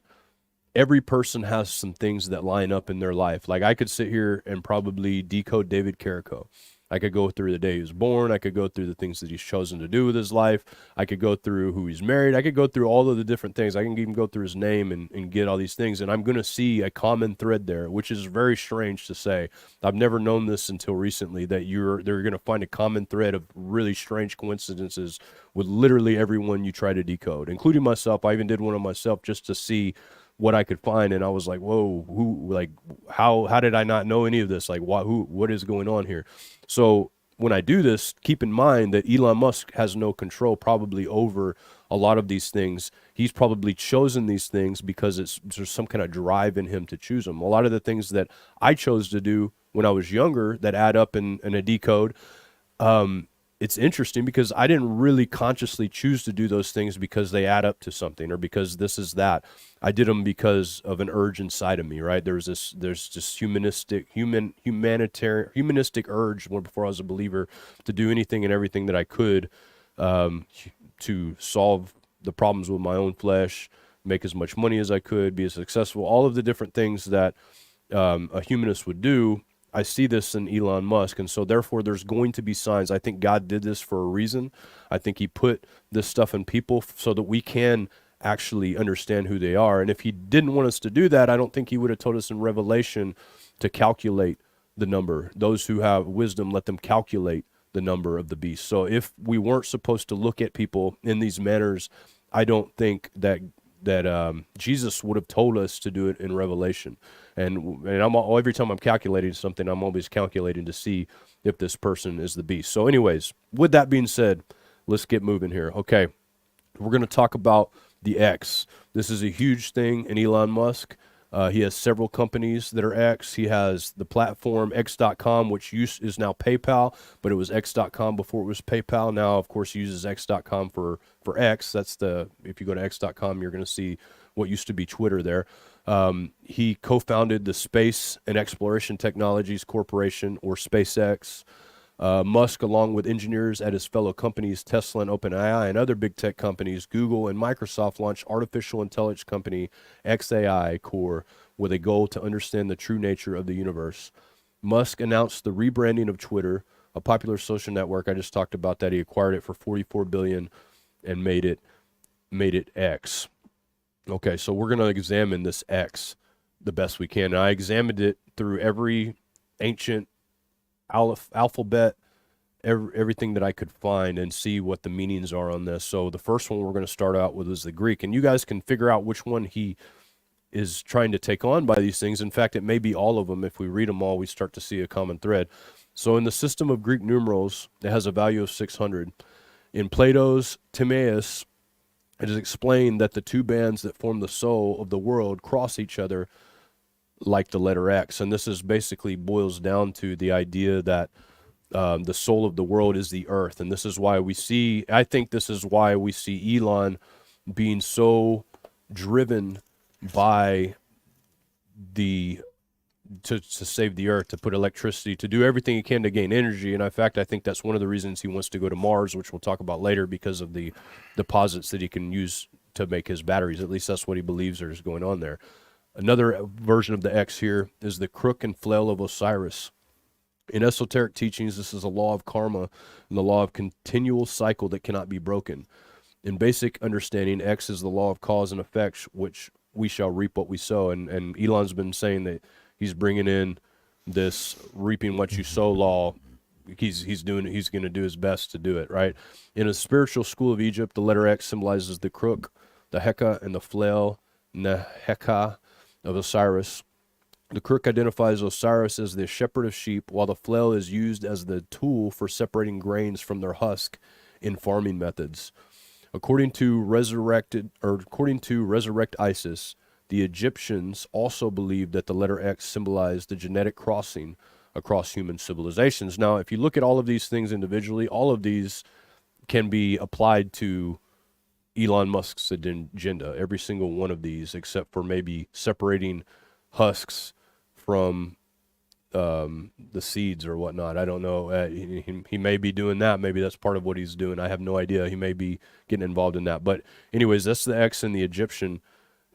Every person has some things that line up in their life. Like, I could sit here and probably decode David Carrico. I could go through the day he was born. I could go through the things that he's chosen to do with his life. I could go through who he's married. I could go through all of the different things. I can even go through his name and get all these things. And I'm going to see a common thread there, which is very strange to say. I've never known this until recently, that they're going to find a common thread of really strange coincidences with literally everyone you try to decode, including myself. I even did one on myself just to see what I could find, and I was like, whoa, how did I not know any of this? Like, what is going on here? So when I do this, keep in mind that Elon Musk has no control probably over a lot of these things. He's probably chosen these things because there's some kind of drive in him to choose them. A lot of the things that I chose to do when I was younger that add up in a decode, it's interesting because I didn't really consciously choose to do those things because they add up to something or because this is that. I did them because of an urge inside of me, right? There's this humanistic urge before I was a believer to do anything and everything that I could to solve the problems with my own flesh, make as much money as I could, be as successful, all of the different things that a humanist would do. I see this in Elon Musk, and so therefore there's going to be signs. I think God did this for a reason. I think he put this stuff in people so that we can actually understand who they are. And if he didn't want us to do that, I don't think he would have told us in Revelation to calculate the number. Those who have wisdom, let them calculate the number of the beast. So if we weren't supposed to look at people in these manners, I don't think that Jesus would have told us to do it in Revelation. And every time I'm calculating something, I'm always calculating to see if this person is the beast. So anyways, with that being said, let's get moving here. Okay, we're going to talk about the X. This is a huge thing in Elon Musk. He has several companies that are X. He has the platform X.com, which is now PayPal, but it was X.com before it was PayPal. Now, of course, he uses X.com for X. If you go to X.com, you're going to see what used to be Twitter there. He co-founded the Space and Exploration Technologies Corporation, or SpaceX. Musk, along with engineers at his fellow companies Tesla and OpenAI and other big tech companies, Google and Microsoft, launched artificial intelligence company XAI Core with a goal to understand the true nature of the universe. Musk announced the rebranding of Twitter, a popular social network. I just talked about that. He acquired it for $44 billion and made it X. Okay, so we're going to examine this X the best we can. And I examined it through every ancient alphabet everything that I could find and see what the meanings are on this. So the first one we're going to start out with is the Greek, and you guys can figure out which one he is trying to take on by these things. In fact, it may be all of them. If we read them all, we start to see a common thread. So in the system of Greek numerals, it has a value of 600. In Plato's Timaeus, it is explained that the two bands that form the soul of the world cross each other like the letter X. And this is basically boils down to the idea that the soul of the world is the earth. And this is why we see, I think this is why we see Elon being so driven by to save the earth, to put electricity, to do everything he can to gain energy. And in fact, I think that's one of the reasons he wants to go to Mars, which we'll talk about later, because of the deposits that he can use to make his batteries. At least that's what he believes is going on there. Another version of the X here is the crook and flail of Osiris. In esoteric teachings, this is a law of karma and the law of continual cycle that cannot be broken. In basic understanding, X is the law of cause and effect, which we shall reap what we sow. And Elon's been saying that he's bringing in this reaping what you sow law. He's going to do his best to do it, right? In a spiritual school of Egypt, the letter X symbolizes the crook, the heka, and the flail, Neheka, of Osiris. The crook identifies Osiris as the shepherd of sheep, while the flail is used as the tool for separating grains from their husk in farming methods. According to Resurrect Isis, the Egyptians also believed that the letter X symbolized the genetic crossing across human civilizations. Now, if you look at all of these things individually, all of these can be applied to Elon Musk's agenda, every single one of these, except for maybe separating husks from the seeds or whatnot. I don't know. He may be doing that. Maybe that's part of what he's doing. I have no idea. He may be getting involved in that. But anyways, that's the X in the Egyptian.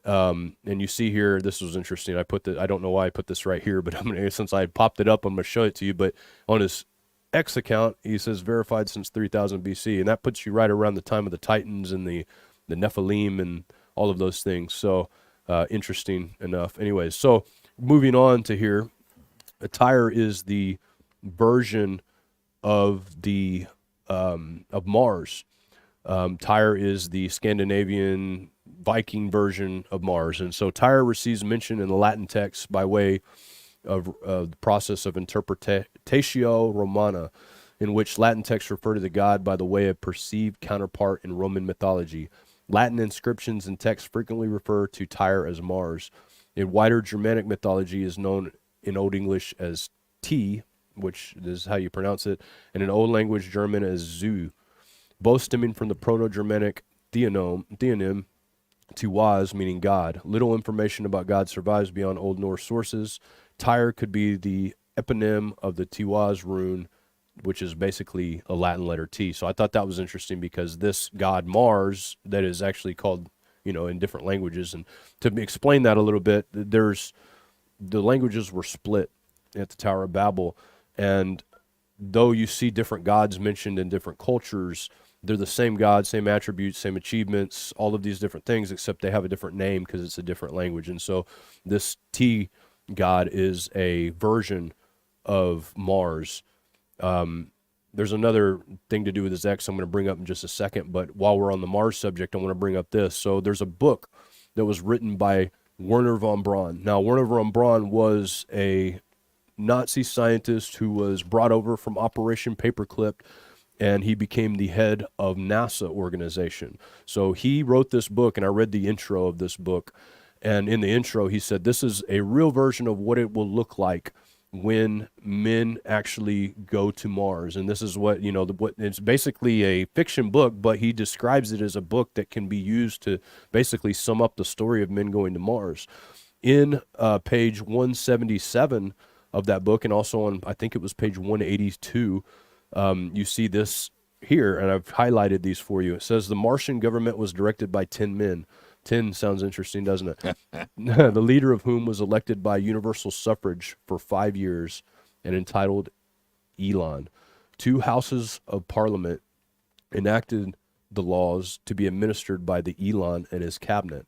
And you see here, this was interesting. I don't know why I put this right here, but since I popped it up, I'm going to show it to you. But on his X account, he says verified since 3000 BC, and that puts you right around the time of the Titans and the Nephilim and all of those things. So interesting enough. Anyways, so moving on to here, Tyre is the version of the of Mars. Tyre is the Scandinavian Viking version of Mars, and so Tyre receives mention in the Latin text by way of the process of interpretatio Romana, in which Latin texts refer to the god by the way of perceived counterpart in Roman mythology. Latin inscriptions and texts frequently refer to Tyre as Mars. In wider Germanic mythology is known in Old English as T, which is how you pronounce it, and in Old Language German as Zu, both stemming from the Proto-Germanic theonym, Tiwaz, meaning God. Little information about God survives beyond Old Norse sources. Tyre could be the eponym of the Tiwaz rune, which is basically a Latin letter T. So I thought that was interesting because this god Mars, that is actually called, in different languages. And to explain that a little bit, the languages were split at the Tower of Babel. And though you see different gods mentioned in different cultures, they're the same God, same attributes, same achievements, all of these different things, except they have a different name because it's a different language. And so this T god is a version of Mars. There's another thing to do with this X I'm going to bring up in just a second, but while we're on the Mars subject, I want to bring up this. So there's a book that was written by Werner von Braun. Now, Werner von Braun was a Nazi scientist who was brought over from Operation Paperclip, and he became the head of NASA organization. So he wrote this book, and I read the intro of this book, and in the intro he said, this is a real version of what it will look like when men actually go to Mars. And this is what, it's basically a fiction book, but he describes it as a book that can be used to basically sum up the story of men going to Mars. In page 177 of that book, and also on, I think it was page 182, you see this here, and I've highlighted these for you. It says the Martian government was directed by 10 men. 10 sounds interesting, doesn't it? The leader of whom was elected by universal suffrage for 5 years and entitled Elon. 2 houses of parliament enacted the laws to be administered by the Elon and his cabinet.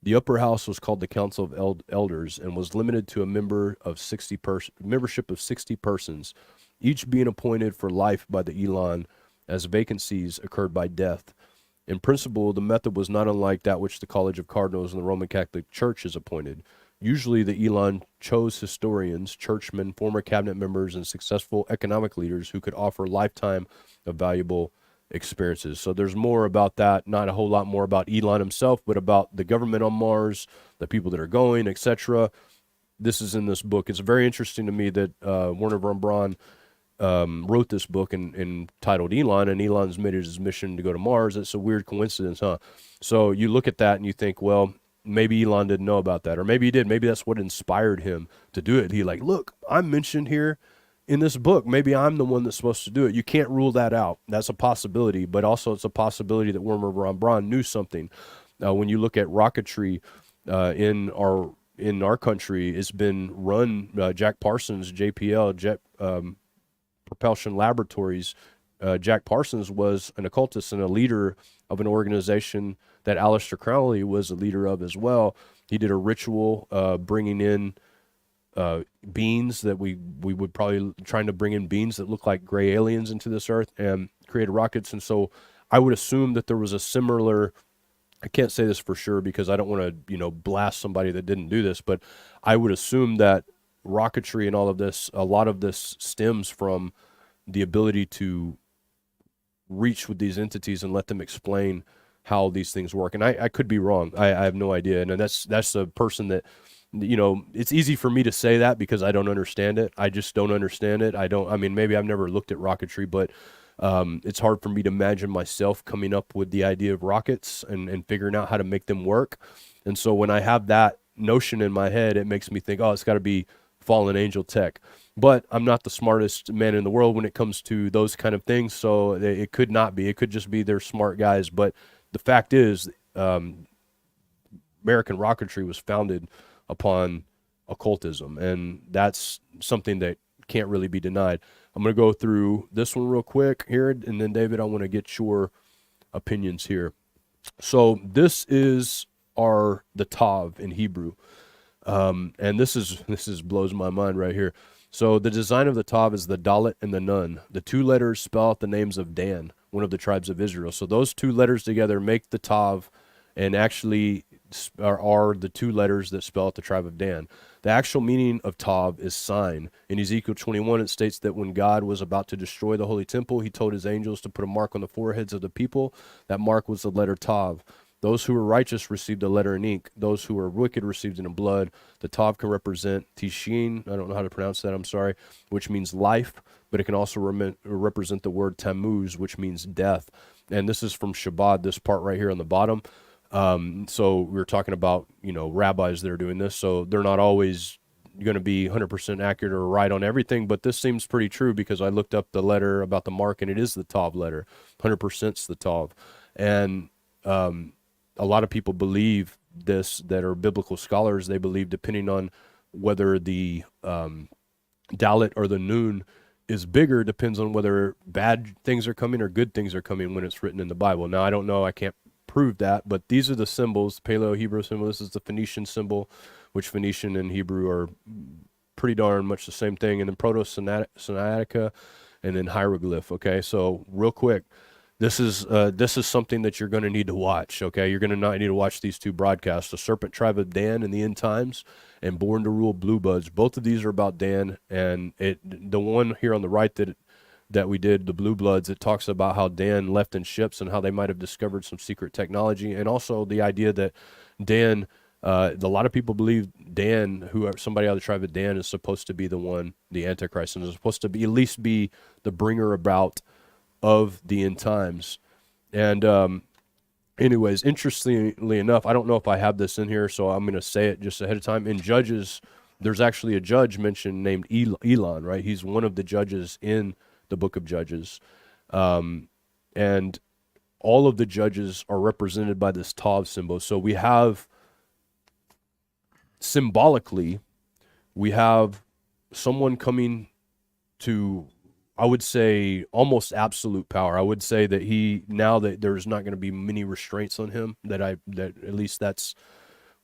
The upper house was called the Council of Elders and was limited to a membership of 60 persons. each being appointed for life by the Elon, as vacancies occurred by death. In principle, the method was not unlike that which the College of Cardinals in the Roman Catholic Church is appointed. Usually, the Elon chose historians, churchmen, former cabinet members, and successful economic leaders who could offer lifetime of valuable experiences. So there's more about that, not a whole lot more about Elon himself, but about the government on Mars, the people that are going, etc. This is in this book. It's very interesting to me that Werner von Braun wrote this book and titled Elon, and Elon's made it his mission to go to Mars. It's a weird coincidence, huh? So you look at that and you think, well, maybe Elon didn't know about that, or maybe he did. Maybe that's what inspired him to do it. He like, look, I'm mentioned here in this book. Maybe I'm the one that's supposed to do it. You can't rule that out. That's a possibility, but also it's a possibility that Werner von Braun knew something. When you look at rocketry in our country, it's been run, Jack Parsons, JPL, Jet Propulsion Laboratories. Jack Parsons was an occultist and a leader of an organization that Aleister Crowley was a leader of as well. He did a ritual bringing in beings that we would probably trying to bring in beings that look like gray aliens into this earth and create rockets. And so I would assume that there was a similar, I can't say this for sure because I don't want to, blast somebody that didn't do this, but I would assume that rocketry and all of this, a lot of this stems from the ability to reach with these entities and let them explain how these things work. And I could be wrong. I have no idea. And that's a person that, it's easy for me to say that because I don't understand it. I just don't understand it. Maybe I've never looked at rocketry, but it's hard for me to imagine myself coming up with the idea of rockets and figuring out how to make them work. And so when I have that notion in my head, it makes me think, oh, it's got to be fallen angel tech. But I'm not the smartest man in the world when it comes to those kind of things, so it could not be. It could just be they're smart guys. But the fact is, American rocketry was founded upon occultism, and that's something that can't really be denied. I'm going to go through this one real quick here, and then, David, I want to get your opinions here. So this is the Tav in Hebrew. And this blows my mind right here. So the design of the Tav is the Dalet and the Nun. The two letters spell out the names of Dan, one of the tribes of Israel. So those two letters together make the Tav, and actually are the two letters that spell out the tribe of Dan. The actual meaning of Tav is sign. In Ezekiel 21, it states that when God was about to destroy the holy temple, he told his angels to put a mark on the foreheads of the people. That mark was the letter Tav. Those who were righteous received a letter in ink. Those who were wicked received it in blood. The Tav can represent Tishin, I don't know how to pronounce that, I'm sorry, which means life, but it can also represent the word Tammuz, which means death. And this is from Shabbat, this part right here on the bottom. So we were talking about, rabbis that are doing this, so they're not always going to be 100% accurate or right on everything, but this seems pretty true because I looked up the letter about the mark, and it is the Tav letter. 100% is the Tav. And a lot of people believe this that are biblical scholars. They believe, depending on whether the Dalet or the Nun is bigger, depends on whether bad things are coming or good things are coming when it's written in the Bible. Now, I don't know. I can't prove that, but these are the symbols. The Paleo-Hebrew symbol. This is the Phoenician symbol, which Phoenician and Hebrew are pretty darn much the same thing. And then Proto-Sinaitica, and then hieroglyph. Okay, so real quick. This is something that you're going to need to watch, okay? You're going to not need to watch these two broadcasts, The Serpent Tribe of Dan in the End Times and Born to Rule Blue Buds. Both of these are about Dan, and the one here on the right that we did, the Blue Bloods, it talks about how Dan left in ships and how they might have discovered some secret technology, and also the idea that Dan, a lot of people believe Dan, somebody out of the tribe of Dan, is supposed to be the Antichrist, and is supposed to be at least be the bringer about of the end times. And anyways, interestingly enough, I don't know if I have this in here, so I'm going to say it just ahead of time. In Judges, there's actually a judge mentioned named Elon, right? He's one of the judges in the book of Judges. And all of the judges are represented by this Tav symbol. So we have, symbolically, we have someone coming to, I would say, almost absolute power. I would say that now that there's not going to be many restraints on him, that at least that's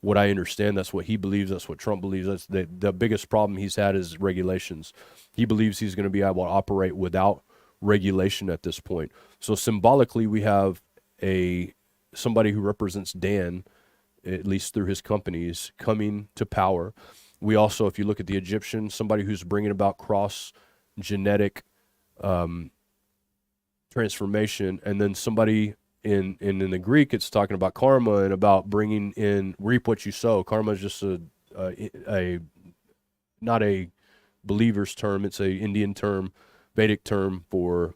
what I understand, that's what he believes. That's what Trump believes. That's the biggest problem he's had is regulations. He believes he's going to be able to operate without regulation at this point. So symbolically, we have somebody who represents Dan, at least through his companies, coming to power. We also, if you look at the Egyptians, somebody who's bringing about cross-genetic transformation, and then somebody in the Greek, it's talking about karma and about bringing in reap what you sow. Karma is just not a believer's term. It's a Indian term, Vedic term for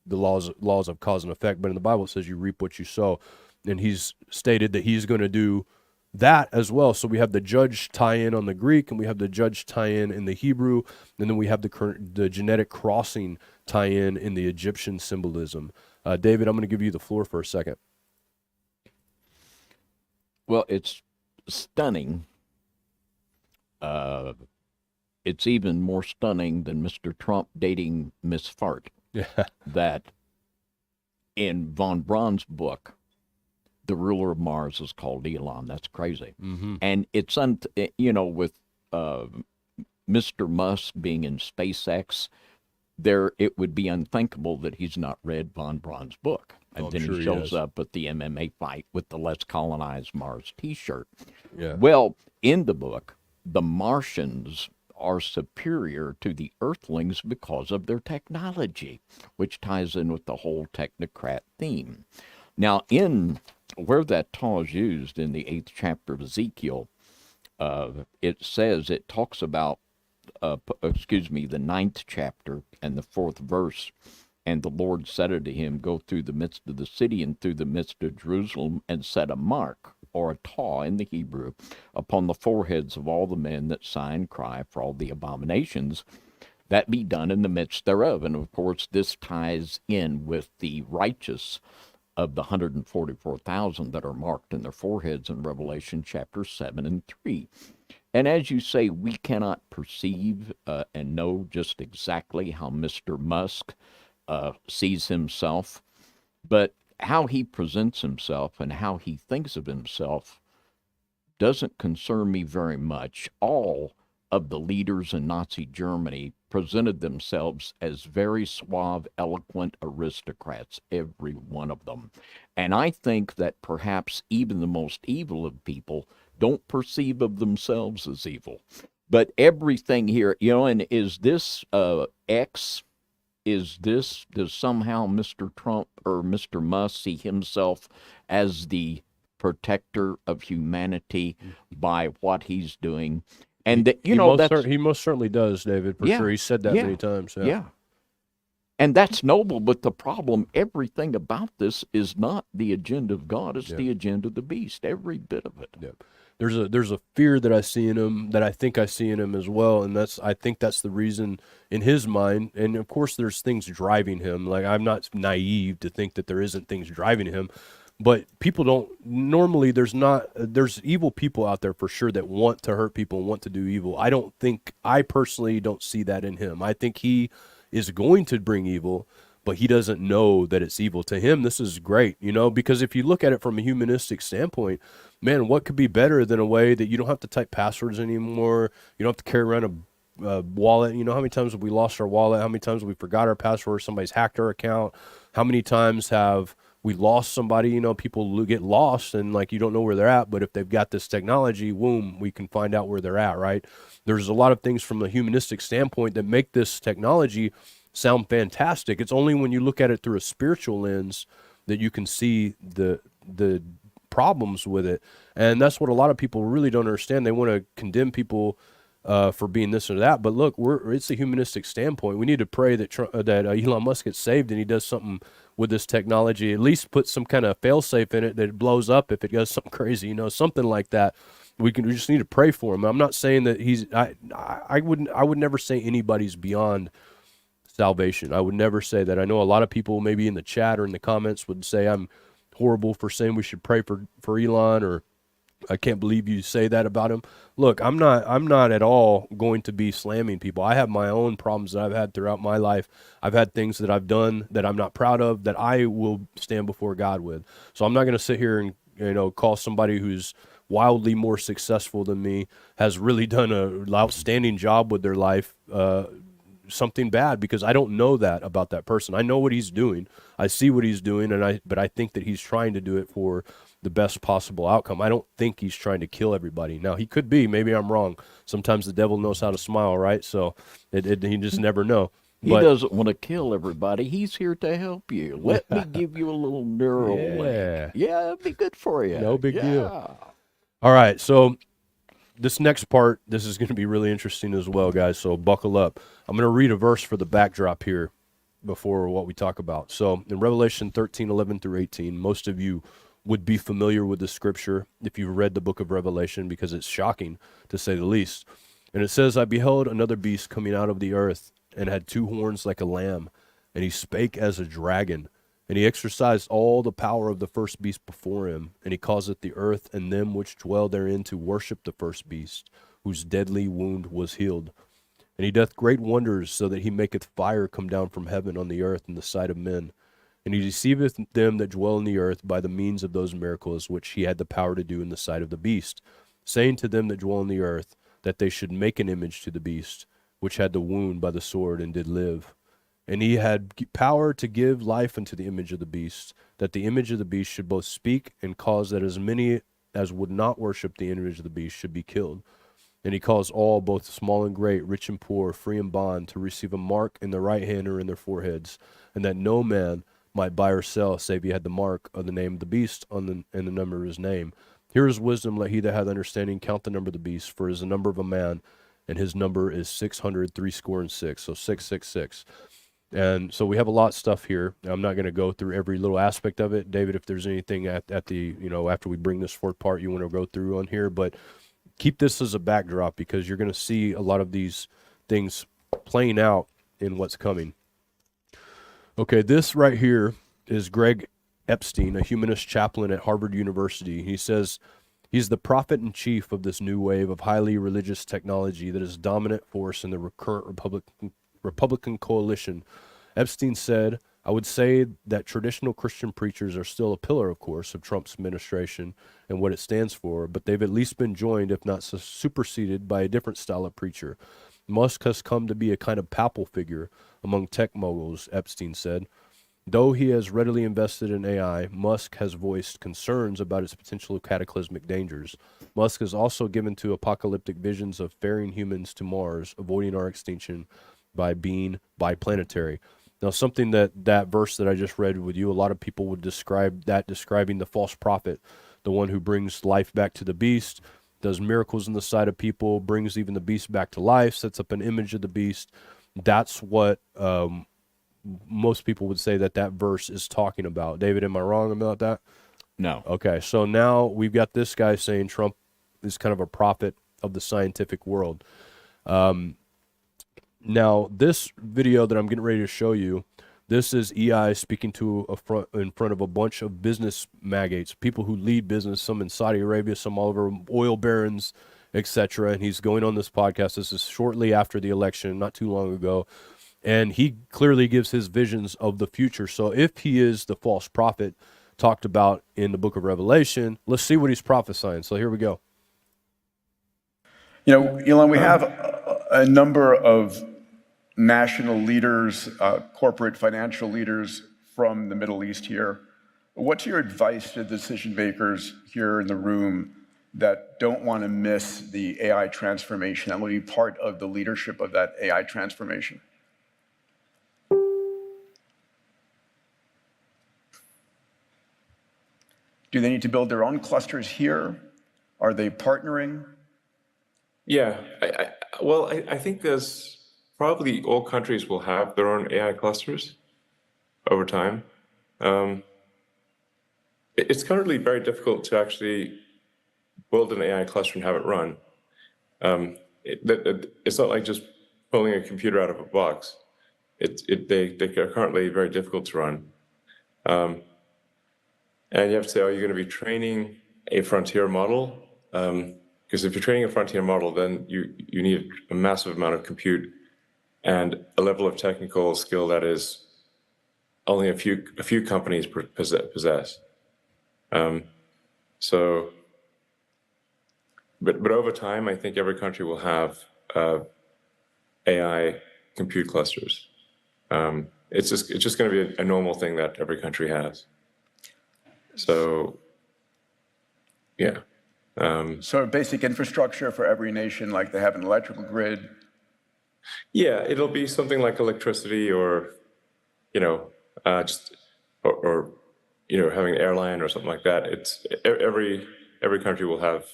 the laws of cause and effect. But in the Bible, it says you reap what you sow. And he's stated that he's going to do that as well. So we have the judge tie-in on the Greek, and we have the judge tie-in in the Hebrew, and then we have the genetic crossing tie-in in the Egyptian symbolism. David, I'm going to give you the floor for a second. Well, it's stunning. It's even more stunning than Mr. Trump dating Miss Fart. Yeah. That in von Braun's book, the ruler of Mars is called Elon. That's crazy. Mm-hmm. And it's, with Mr. Musk being in SpaceX, it would be unthinkable that he's not read von Braun's book. And then sure he shows has. up at the MMA fight with the Let's Colonize Mars t-shirt. Yeah. Well, in the book, the Martians are superior to the Earthlings because of their technology, which ties in with the whole technocrat theme. Now, in where that taw is used in the 8th chapter of Ezekiel, it talks about, the 9th chapter and the 4th verse. And the Lord said unto him, go through the midst of the city and through the midst of Jerusalem, and set a mark, or a taw in the Hebrew, upon the foreheads of all the men that sigh and cry for all the abominations that be done in the midst thereof. And of course, this ties in with the righteous of the 144,000 that are marked in their foreheads in Revelation chapter 7 and 3. And as you say, we cannot perceive and know just exactly how Mr. Musk sees himself, but how he presents himself and how he thinks of himself doesn't concern me very much. All of the leaders in Nazi Germany presented themselves as very suave, eloquent aristocrats, every one of them. And I think that perhaps even the most evil of people don't perceive of themselves as evil. But everything here, and is this X? Does somehow Mr. Trump or Mr. Musk see himself as the protector of humanity by what he's doing? And he most certainly does, David, for sure. He said that many times. Yeah. And that's noble, but the problem, everything about this is not the agenda of God, it's the agenda of the beast, every bit of it. Yeah. There's a fear that I see in him, that I think I see in him as well, and I think that's the reason in his mind. And of course, there's things driving him. Like, I'm not naive to think that there isn't things driving him, but people don't normally. There's evil people out there for sure that want to hurt people and want to do evil. I personally don't see that in him. I think he is going to bring evil, but he doesn't know that it's evil. To him, this is great, because if you look at it from a humanistic standpoint, man, what could be better than a way that you don't have to type passwords anymore? You don't have to carry around a wallet. How many times have we lost our wallet? How many times have we forgot our password? Somebody's hacked our account. How many times have we lost somebody? People get lost and you don't know where they're at. But if they've got this technology, boom, we can find out where they're at, right? There's a lot of things from a humanistic standpoint that make this technology sound fantastic. It's only when you look at it through a spiritual lens that you can see the problems with it. And that's what a lot of people really don't understand. They want to condemn people for being this or that. But look, it's a humanistic standpoint. We need to pray that Elon Musk gets saved and he does something with this technology, at least put some kind of fail-safe in it that it blows up if it does something crazy, something like that. We just need to pray for him. I'm not saying that I would never say anybody's beyond salvation. I would never say that. I know a lot of people maybe in the chat or in the comments would say I'm horrible for saying we should pray for Elon, or I can't believe you say that about him. Look, I'm not at all going to be slamming people. I have my own problems that I've had throughout my life. I've had things that I've done that I'm not proud of that I will stand before God with. So I'm not going to sit here and call somebody who's wildly more successful than me, has really done an outstanding job with their life, something bad, because I don't know that about that person. I know what he's doing. I see what he's doing, but I think that he's trying to do it for the best possible outcome. I don't think he's trying to kill everybody. Now, he could be. Maybe I'm wrong. Sometimes the devil knows how to smile, right? So you just never know. He doesn't want to kill everybody. He's here to help you. Let me give you a little Neuralink. Yeah, it'd be good for you. No big deal. All right, so this next part, this is going to be really interesting as well, guys, so buckle up. I'm going to read a verse for the backdrop here before what we talk about. So in Revelation 13:11 through 18, most of you would be familiar with the scripture if you've read the book of Revelation, because it's shocking, to say the least. And it says, I beheld another beast coming out of the earth, and had 2 horns like a lamb, and he spake as a dragon. And he exercised all the power of the first beast before him, and he causeth the earth and them which dwell therein to worship the first beast, whose deadly wound was healed. And he doth great wonders, so that he maketh fire come down from heaven on the earth in the sight of men. And he deceiveth them that dwell in the earth by the means of those miracles which he had the power to do in the sight of the beast, saying to them that dwell in the earth, that they should make an image to the beast, which had the wound by the sword and did live. And he had power to give life unto the image of the beast, that the image of the beast should both speak and cause that as many as would not worship the image of the beast should be killed. And he caused all, both small and great, rich and poor, free and bond, to receive a mark in their right hand or in their foreheads, and that no man might buy or sell, save he had the mark of the name of the beast and the number of his name. Here is wisdom, let he that hath understanding count the number of the beast, for it is the number of a man, and his number is 666, so 666. And so we have a lot of stuff here. I'm not going to go through every little aspect of it. David, if there's anything at the, after we bring this fourth part you want to go through on here, but keep this as a backdrop, because you're going to see a lot of these things playing out in what's coming. Okay, this right here is Greg Epstein, a humanist chaplain at Harvard University. He says he's the prophet in chief of this new wave of highly religious technology that is dominant force in the current Republican coalition. Epstein said, I would say that traditional Christian preachers are still a pillar, of course, of Trump's administration and what it stands for, but they've at least been joined, if not superseded, by a different style of preacher. Musk has come to be a kind of papal figure among tech moguls, Epstein said. Though he has readily invested in AI, Musk has voiced concerns about its potential cataclysmic dangers. Musk is also given to apocalyptic visions of ferrying humans to Mars, avoiding our extinction by being biplanetary. Now, something that verse that I just read with you, a lot of people would describe that describing the false prophet, the one who brings life back to the beast, does miracles in the sight of people, brings even the beast back to life, sets up an image of the beast. That's what most people would say that verse is talking about. David, am I wrong about that? No. Okay, so now we've got this guy saying Trump is kind of a prophet of the scientific world. Now, this video that I'm getting ready to show you, this is EI speaking to in front of a bunch of business magnates, people who lead business, some in Saudi Arabia, some all over, oil barons, etc. And he's going on this podcast. This is shortly after the election, not too long ago. And he clearly gives his visions of the future. So if he is the false prophet talked about in the book of Revelation, let's see what he's prophesying. So here we go. Elon, we have a number of national leaders, corporate financial leaders from the Middle East here. What's your advice to decision makers here in the room that don't want to miss the AI transformation and will be part of the leadership of that AI transformation? Do they need to build their own clusters here? Are they partnering? Yeah, I think there's probably all countries will have their own AI clusters over time. It's currently very difficult to actually build an AI cluster and have it run. It's not like just pulling a computer out of a box. They are currently very difficult to run. And you have to say, are you going to be training a frontier model? Because if you're training a frontier model, then you need a massive amount of compute and a level of technical skill that is only a few companies possess. So but over time, I think every country will have AI compute clusters. It's just going to be a normal thing that every country has. So, yeah. So basic infrastructure for every nation, like they have an electrical grid. Yeah, it'll be something like electricity, or just or having an airline or something like that. It's every country will have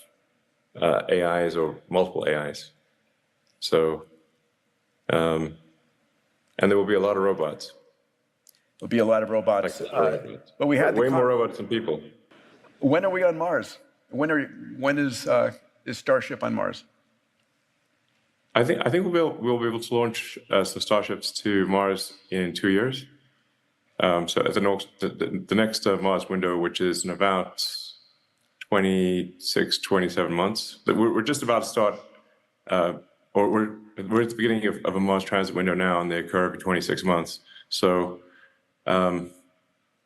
AIs or multiple AIs. So, and there will be a lot of robots. There'll be a lot of robots. But we had way more robots than people. When are we on Mars? When is Starship on Mars? I think we'll be able to launch some Starships to Mars in 2 years. So at the next Mars window, which is in about 26, 27 months, we're just about to start, or we're at the beginning of a Mars transit window now, and they occur every 26 months. So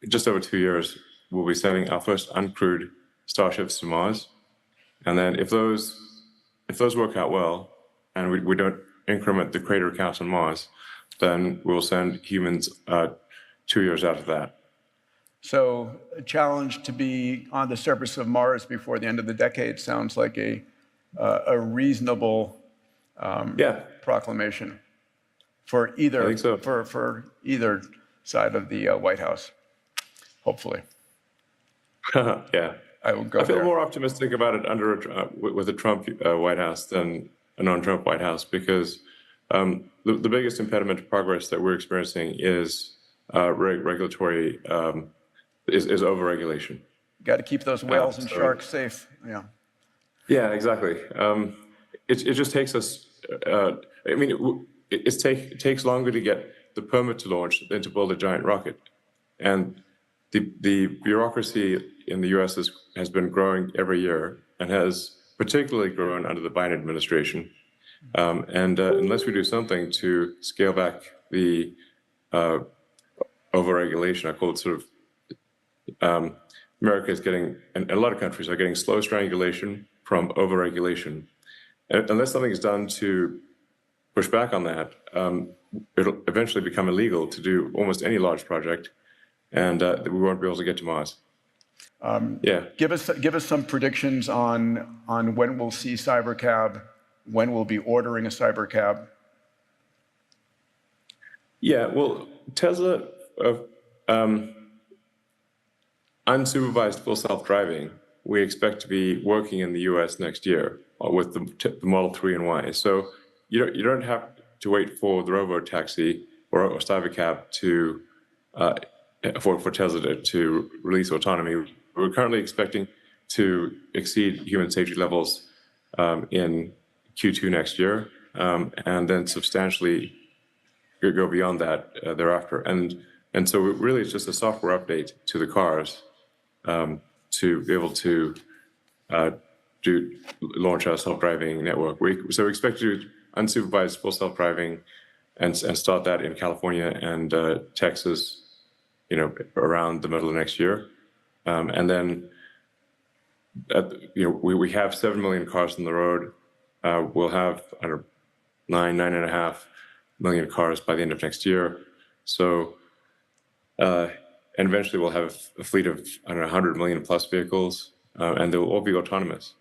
just over 2 years, we'll be sending our first uncrewed Starships to Mars, and then if those work out well, and we don't increment the crater count on Mars, then we'll send humans 2 years after that. So a challenge to be on the surface of Mars before the end of the decade sounds like a reasonable proclamation for either for either side of the White House, hopefully. Yeah. I feel more optimistic about it with a Trump White House than a non-Trump White House, because the biggest impediment to progress that we're experiencing is regulatory is overregulation. Got to keep those whales and sharks safe. Yeah. Yeah, exactly. It just takes us. It takes longer to get the permit to launch than to build a giant rocket, and the bureaucracy in the U.S. has been growing every year, and has particularly grown under the Biden administration. And unless we do something to scale back the overregulation, I call it sort of, America is getting, and a lot of countries are getting slow strangulation from overregulation. And unless something is done to push back on that, it'll eventually become illegal to do almost any large project, and we won't be able to get to Mars. Give us some predictions on when we'll see Cybercab, when we'll be ordering a Cybercab. Yeah, well, Tesla, unsupervised full self-driving, we expect to be working in the U.S. next year with the Model 3 and Y. So you don't have to wait for the robo-taxi or Cybercab to for Tesla to release autonomy. We're currently expecting to exceed human safety levels in Q2 next year, and then substantially go beyond that thereafter. And so really it's just a software update to the cars to be able to launch our self-driving network. So we expect to do unsupervised full self-driving and start that in California and Texas, around the middle of next year. And then, we have 7 million cars on the road. We'll have 9.5 million cars by the end of next year. So, and eventually we'll have a fleet of 100 million plus vehicles, and they'll all be autonomous.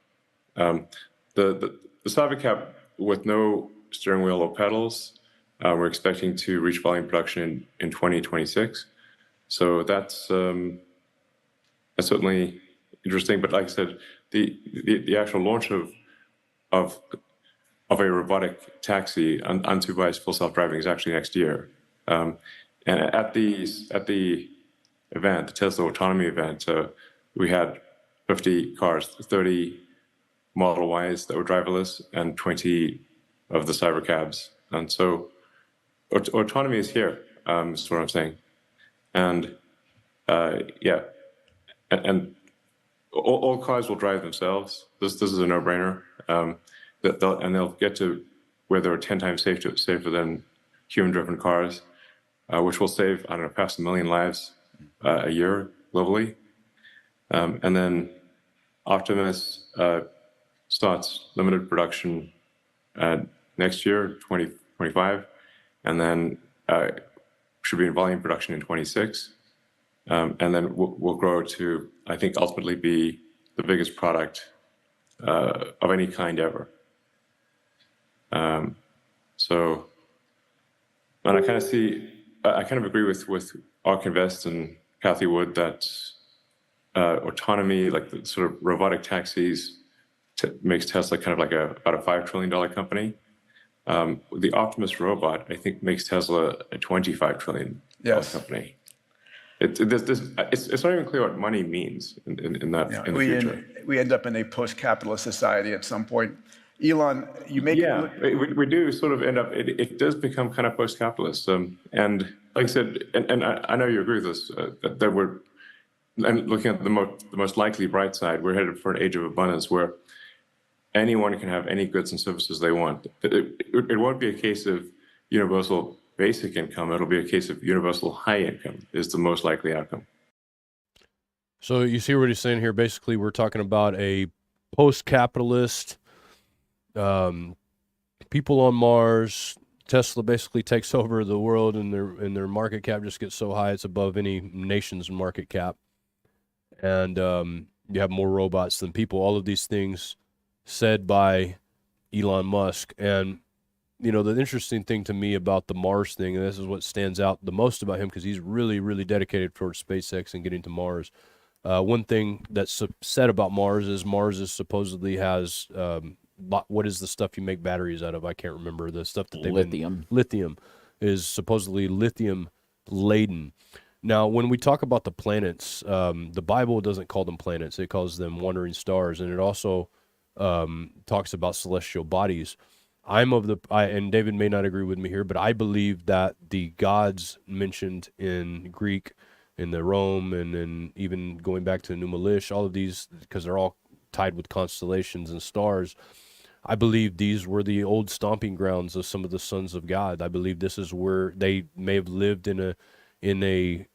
The Cybercab with no steering wheel or pedals, we're expecting to reach volume production in 2026. So that's certainly interesting. But like I said, the actual launch of a robotic taxi, unsupervised full self-driving, is actually next year. And at the event, the Tesla Autonomy event, we had 50 cars, 30 Model Ys that were driverless, and 20 of the Cybercabs. And so autonomy is here, is what I'm saying. And and all cars will drive themselves. This is a no-brainer. And they'll get to where they're 10 times safer than human-driven cars, which will save, past 1 million lives a year globally. And then Optimus, starts limited production next year, 2025, and then should be in volume production in 26. And then we'll grow to, I think, ultimately be the biggest product of any kind ever. So, and I kind of agree with Ark Invest and Kathy Wood that autonomy, like the sort of robotic taxis, makes Tesla kind of like about a $5 trillion company. The Optimus robot, I think, makes Tesla a $25 trillion company. It's not even clear what money means in the future. We end up in a post-capitalist society at some point. Elon, you make we do sort of end up. It does become kind of post-capitalist, and like I said, and I know you agree with this. That we're, and looking at the most likely bright side, we're headed for an age of abundance where anyone can have any goods and services they want. It won't be a case of universal basic income. It'll be a case of universal high income is the most likely outcome. So you see what he's saying here. Basically, we're talking about a post-capitalist, people on Mars. Tesla basically takes over the world, and their market cap just gets so high it's above any nation's market cap. And you have more robots than people. All of these things said by Elon Musk. And the interesting thing to me about the Mars thing, and this is what stands out the most about him, because he's really, really dedicated towards SpaceX and getting to Mars. One thing that's said about Mars is supposedly has, what is the stuff you make batteries out of? I can't remember. The stuff that lithium is supposedly lithium laden. Now, when we talk about the planets, the Bible doesn't call them planets. It calls them wandering stars, and it also talks about celestial bodies. And David may not agree with me here, but I believe that the gods mentioned in Greek, in the Rome, and then even going back to Numalish, all of these, because they're all tied with constellations and stars, I believe these were the old stomping grounds of some of the sons of God. I believe this is where they may have lived in a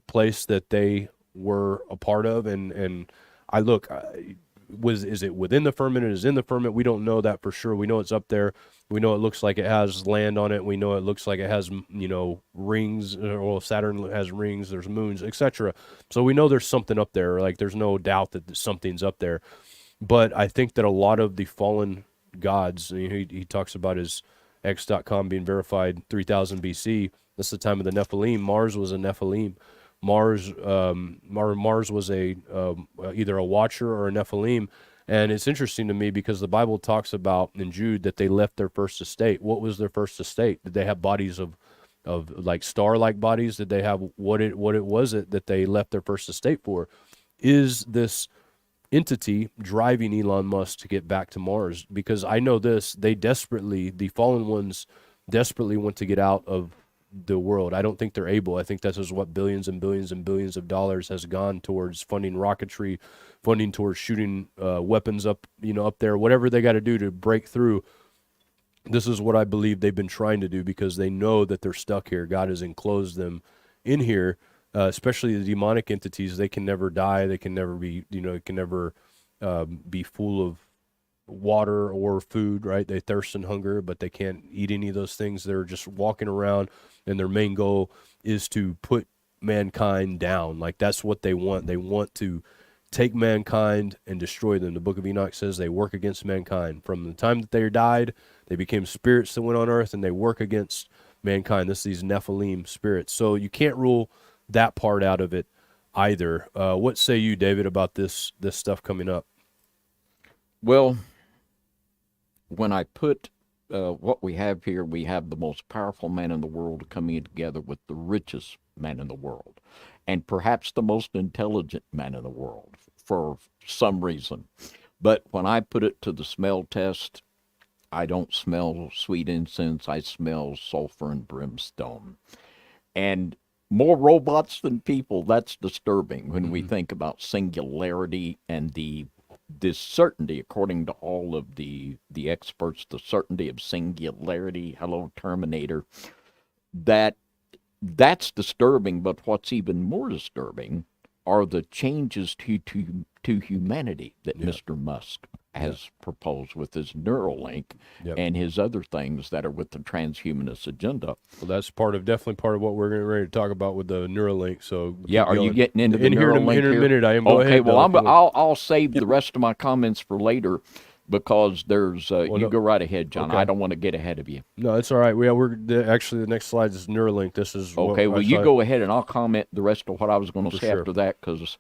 place that they were a part of, and I look. Is it within the firmament? Is it in the firmament? We don't know that for sure. We know it's up there. We know it looks like it has land on it. We know it looks like it has, rings, or Saturn has rings, there's moons, etc. So we know there's something up there. Like, there's no doubt that something's up there. But I think that a lot of the fallen gods, he talks about his X.com being verified 3000 BC. That's the time of the Nephilim. Mars was a Nephilim. Mars was either a watcher or a Nephilim, and it's interesting to me because the Bible talks about in Jude that they left their first estate. What was their first estate? Did they have bodies of like star-like bodies? Did they have what was it that they left their first estate for? Is this entity driving Elon Musk to get back to Mars? Because I know this, the fallen ones desperately want to get out of the world. I don't think they're able. I think this is what billions and billions and billions of dollars has gone towards funding rocketry, funding towards shooting weapons up there, whatever they got to do to break through. This is what I believe they've been trying to do because they know that they're stuck here. God has enclosed them in here, especially the demonic entities. They can never die. They can never be, be full of water or food, right? They thirst and hunger, but they can't eat any of those things. They're just walking around, and their main goal is to put mankind down. Like, that's what they want. They want to take mankind and destroy them. The book of Enoch says they work against mankind. From the time that they died, they became spirits that went on earth, and they work against mankind. This is these Nephilim spirits. So you can't rule that part out of it either. What say you, David, about this stuff coming up? Well, when I put what we have here, we have the most powerful man in the world coming together with the richest man in the world, and perhaps the most intelligent man in the world for some reason. But when I put it to the smell test, I don't smell sweet incense. I smell sulfur and brimstone. And more robots than people, that's disturbing when we think about singularity and this certainty, according to all of the experts, the certainty of singularity, hello, Terminator, that's disturbing. But what's even more disturbing are the changes to humanity that Mr. Musk has proposed with his Neuralink and his other things that are with the transhumanist agenda. Well, that's definitely part of what we're getting ready to talk about with the Neuralink. So are you getting into the Neuralink here? In a minute, I am. Okay, Go ahead, well, I'll save the rest of my comments for later because there's you go right ahead, John. Okay. I don't want to get ahead of you. No, it's all right. Actually the next slide is Neuralink. This is okay. Well, you go ahead and I'll comment the rest of what I was going to say after that because.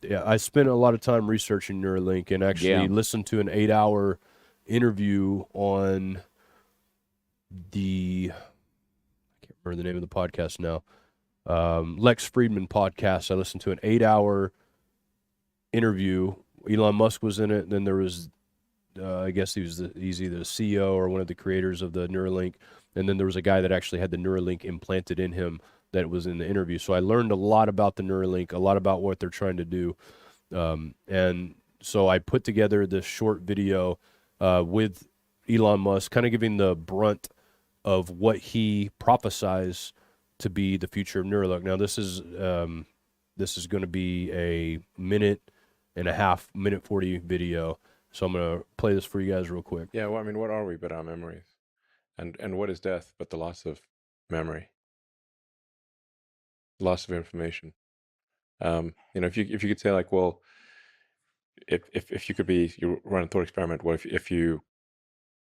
Yeah, I spent a lot of time researching Neuralink and actually listened to an 8-hour interview on I can't remember the name of the podcast now, Lex Friedman podcast. I listened to an 8-hour interview. Elon Musk was in it. And then there was, I guess he's either the CEO or one of the creators of the Neuralink. And then there was a guy that actually had the Neuralink implanted in him that was in the interview. So I learned a lot about the Neuralink, a lot about what they're trying to do. And so I put together this short video with Elon Musk, kind of giving the brunt of what he prophesies to be the future of Neuralink. Now, this is going to be a minute 40 video. So I'm going to play this for you guys real quick. Yeah, well, I mean, what are we but our memories? And what is death but the loss of memory? Loss of information. If you could say like, well, if you run a thought experiment, well, if you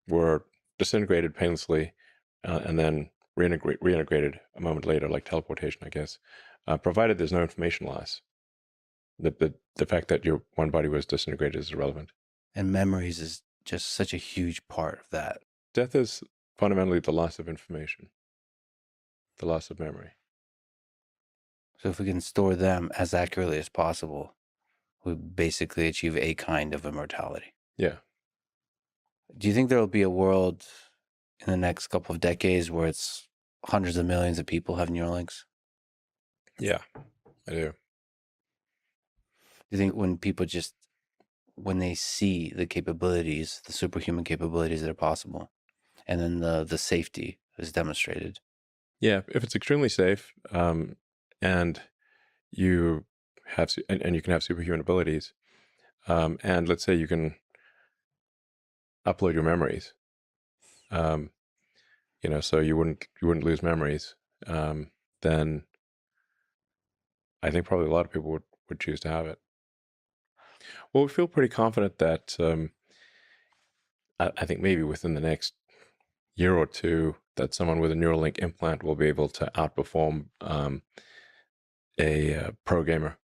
were disintegrated painlessly and then reintegrated a moment later, like teleportation, I guess, provided there's no information loss, the fact that your one body was disintegrated is irrelevant. And memories is just such a huge part of that. Death is fundamentally the loss of information, the loss of memory. So if we can store them as accurately as possible, we basically achieve a kind of immortality. Yeah. Do you think there will be a world in the next couple of decades where it's hundreds of millions of people have Neuralinks? Yeah, I do. Do you think when they see the capabilities, the superhuman capabilities that are possible, and then the safety is demonstrated? Yeah, if it's extremely safe, and you have and you can have superhuman abilities, and let's say you can upload your memories, so you wouldn't lose memories, then I think probably a lot of people would choose to have it. Well, we feel pretty confident that I think maybe within the next year or two that someone with a Neuralink implant will be able to outperform a pro gamer.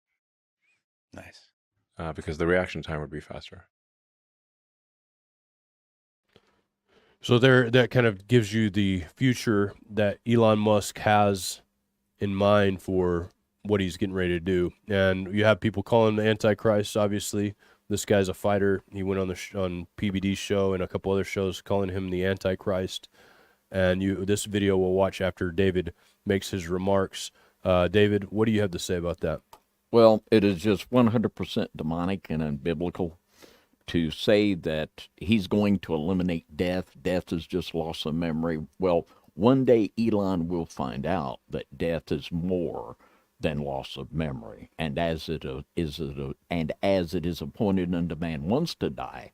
Nice. Because the reaction time would be faster. So that kind of gives you the future that Elon Musk has in mind for what he's getting ready to do. And you have people calling him the Antichrist, obviously. This guy's a fighter. He went on PBD's show and a couple other shows calling him the Antichrist. And this video we'll watch after David makes his remarks. David, what do you have to say about that? Well, it is just 100% demonic and unbiblical to say that he's going to eliminate death. Death is just loss of memory. Well, one day Elon will find out that death is more than loss of memory. And as it is appointed unto man once to die,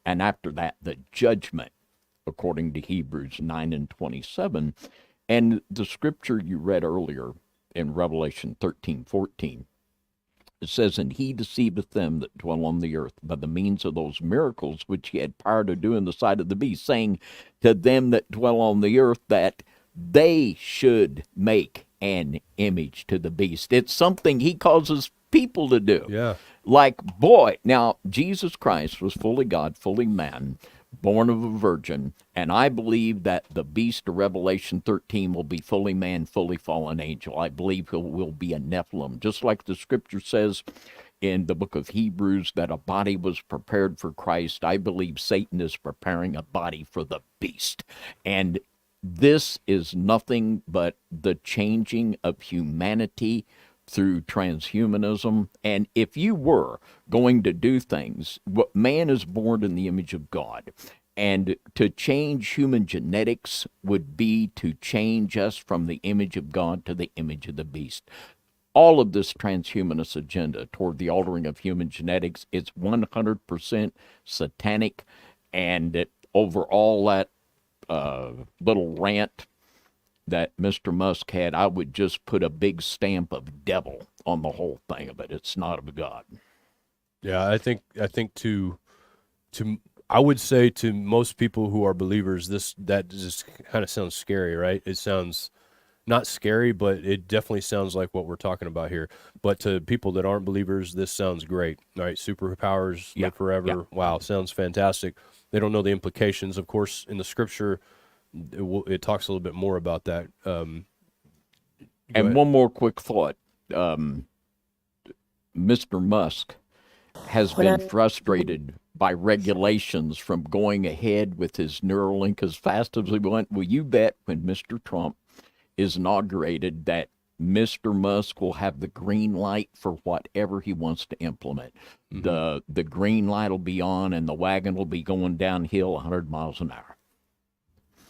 and after that, the judgment, according to Hebrews 9:27, and the scripture you read earlier in Revelation 13:14. It says, and he deceiveth them that dwell on the earth by the means of those miracles which he had power to do in the sight of the beast, saying to them that dwell on the earth that they should make an image to the beast. It's something he causes people to do. Yeah. Like, boy, now Jesus Christ was fully God, fully man, born of a virgin, and I believe that the beast of Revelation 13 will be fully man, fully fallen angel. I believe he will be a Nephilim, just like the scripture says in the book of Hebrews that a body was prepared for Christ. I believe Satan is preparing a body for the beast. And this is nothing but the changing of humanity through transhumanism. And if you were going to do things, what man is born in the image of God, and to change human genetics would be to change us from the image of God to the image of the beast. all of this transhumanist agenda toward the altering of human genetics is 100% satanic, and that over all that little rant that Mr. Musk had, I would just put a big stamp of devil on the whole thing of it. It's not of God. Yeah, I think I would say to most people who are believers, that just kind of sounds scary, right? It sounds not scary, but it definitely sounds like what we're talking about here. But to people that aren't believers, this sounds great, right? Superpowers, live forever. Yeah. Wow, sounds fantastic. They don't know the implications. Of course, in the scripture, it talks a little bit more about that. And one more quick thought. Mr. Musk has been frustrated by regulations from going ahead with his Neuralink as fast as he went. Well, you bet when Mr. Trump is inaugurated that Mr. Musk will have the green light for whatever he wants to implement. Mm-hmm. The green light will be on and the wagon will be going downhill 100 miles an hour.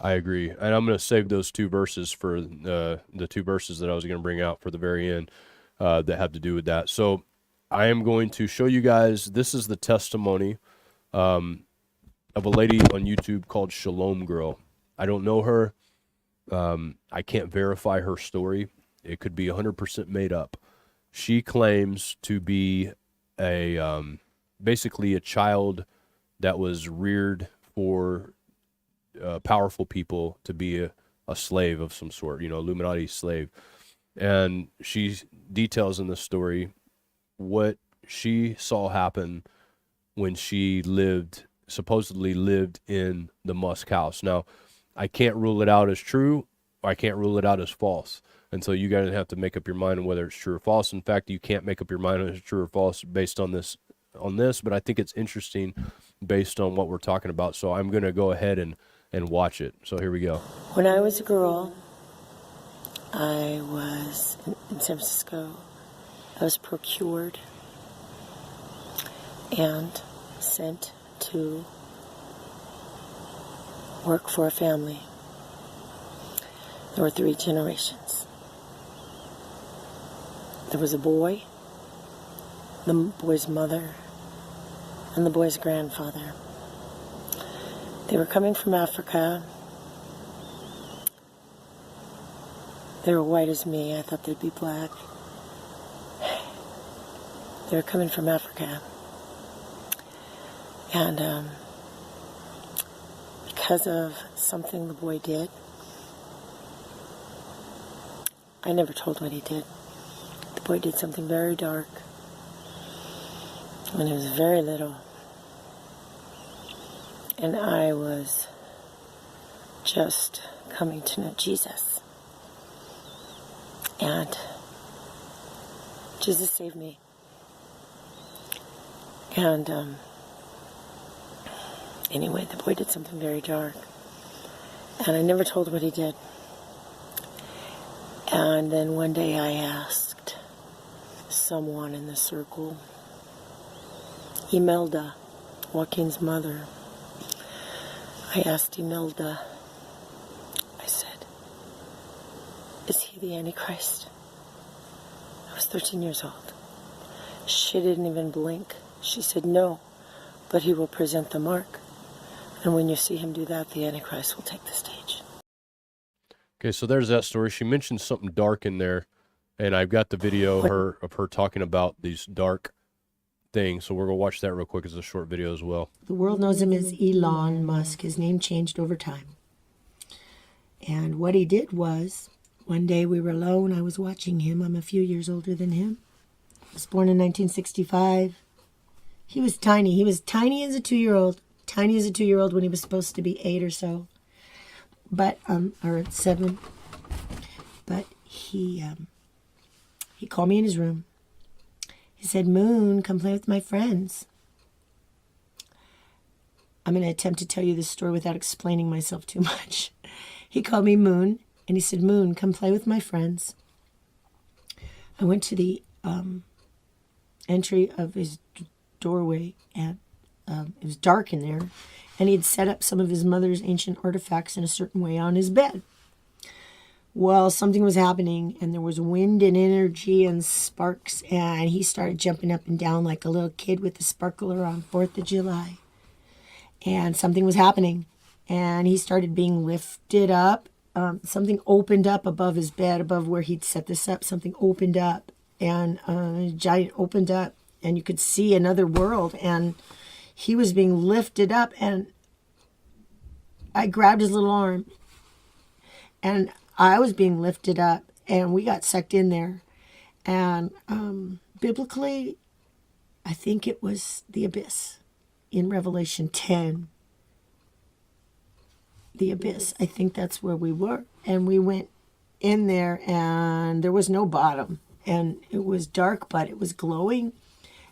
I agree. And I'm going to save those two verses for the two verses that I was going to bring out for the very end that have to do with that. So I am going to show you guys, this is the testimony of a lady on YouTube called Shalom Girl. I don't know her. I can't verify her story. It could be 100% made up. She claims to be basically a child that was reared for powerful people to be a slave of some sort, Illuminati slave. And she details in the story what she saw happen when she supposedly lived in the Musk house. Now, I can't rule it out as true, or I can't rule it out as false. And so you guys have to make up your mind on whether it's true or false. In fact, you can't make up your mind on it's true or false based on this, but I think it's interesting based on what we're talking about. So I'm going to go ahead and watch it. So here we go. When I was a girl, I was in San Francisco. I was procured and sent to work for a family. There were 3 generations. There was a boy, the boy's mother, and the boy's grandfather. They were coming from Africa. They were white as me. I thought they'd be black. They were coming from Africa. And because of something the boy did, I never told what he did. The boy did something very dark when he was very little. And I was just coming to know Jesus. And Jesus saved me. And anyway, the boy did something very dark. And I never told what he did. And then one day I asked someone in the circle, Imelda, Joaquin's mother, I asked Imelda, I said, is he the Antichrist? I was 13 years old. She didn't even blink. She said, no, but he will present the mark. And when you see him do that, the Antichrist will take the stage. Okay, so there's that story. She mentioned something dark in there, and I've got the video of her talking about these dark things. So we're going to watch that real quick as a short video as well. The world knows him as Elon Musk. His name changed over time. And what he did was, one day we were alone. I was watching him. I'm a few years older than him. I was born in 1965. He was tiny. He was tiny as a 2-year-old. Tiny as a 2-year-old when he was supposed to be 8 or so. But, or 7. But he called me in his room. He said, Moon, come play with my friends. I'm going to attempt to tell you this story without explaining myself too much. He called me Moon, and he said, Moon, come play with my friends. I went to the entry of his doorway, and it was dark in there, and he had set up some of his mother's ancient artifacts in a certain way on his bed. Well, something was happening, and there was wind and energy and sparks, and he started jumping up and down like a little kid with a sparkler on 4th of July. And something was happening, and he started being lifted up. Something opened up above his bed, above where he'd set this up. Something opened up, and a giant opened up, and you could see another world, and he was being lifted up, and I grabbed his little arm, and I was being lifted up, and we got sucked in there. And biblically, I think it was the abyss in Revelation 10. The abyss. I think that's where we were. And we went in there, and there was no bottom. And it was dark, but it was glowing.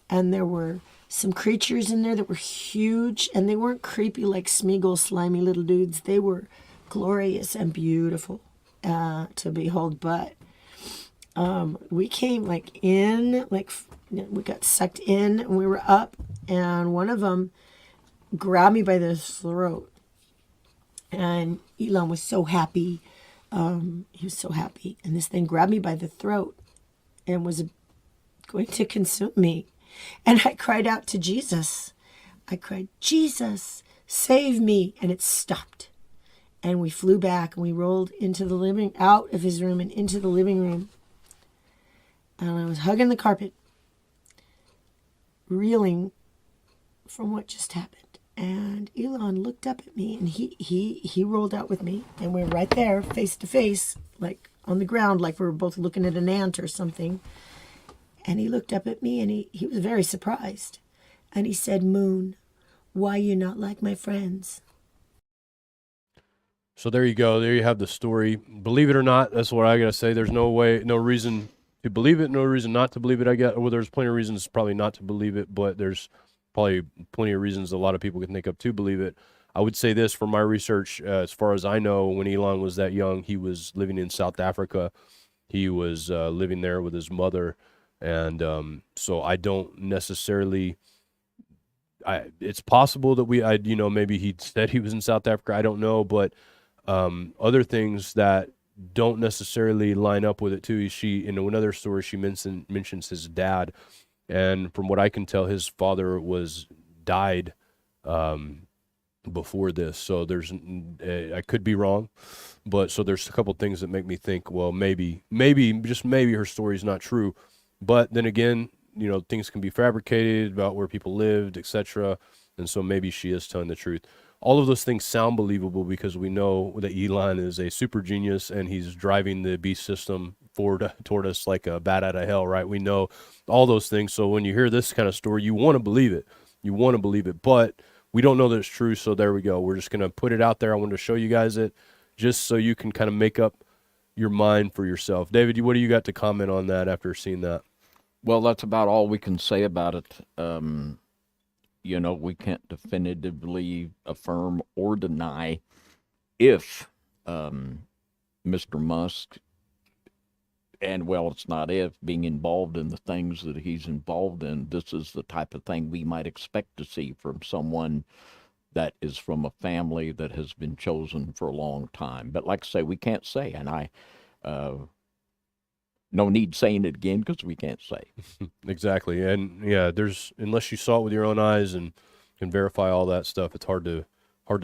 And there were some creatures in there that were huge, and they weren't creepy like Smeagol, slimy little dudes. They were glorious and beautiful to behold. But we came we got sucked in, and we were up, and one of them grabbed me by the throat. And Elon was so happy. He was so happy. And this thing grabbed me by the throat and was going to consume me. And I cried out to Jesus. I cried, Jesus, save me. And it stopped. And we flew back, and we rolled out of his room and into the living room. And I was hugging the carpet, reeling from what just happened. And Elon looked up at me, and he rolled out with me, and we were right there, face to face, like on the ground, like we were both looking at an ant or something. And he looked up at me, and he was very surprised. And he said, Moon, why you not like my friends? So there you go. There you have the story. Believe it or not, that's what I got to say. There's no reason to believe it, no reason not to believe it, I guess. Well, there's plenty of reasons probably not to believe it, but there's probably plenty of reasons a lot of people can think of to believe it. I would say this from my research, as far as I know, when Elon was that young, he was living in South Africa. He was living there with his mother. And so I don't necessarily, it's possible that maybe he said he was in South Africa. I don't know, but other things that don't necessarily line up with it too. In another story, she mentions his dad. And from what I can tell, his father died before this. So I could be wrong, but so there's a couple things that make me think, well, maybe, just maybe her story's not true. But then again, things can be fabricated about where people lived, etc. And so maybe she is telling the truth. All of those things sound believable because we know that Elon is a super genius and he's driving the beast system forward toward us like a bat out of hell, right? We know all those things. So when you hear this kind of story, you want to believe it. But we don't know that it's true. So there we go. We're just going to put it out there. I wanted to show you guys it just so you can kind of make up your mind for yourself. David, what do you got to comment on that after seeing that? Well, that's about all we can say about it. We can't definitively affirm or deny if Mr. Musk, and it's not if, being involved in the things that he's involved in, this is the type of thing we might expect to see from someone that is from a family that has been chosen for a long time. But like I say, we can't say, and no need saying it again because we can't say. Exactly. And yeah, unless you saw it with your own eyes and can verify all that stuff, it's hard to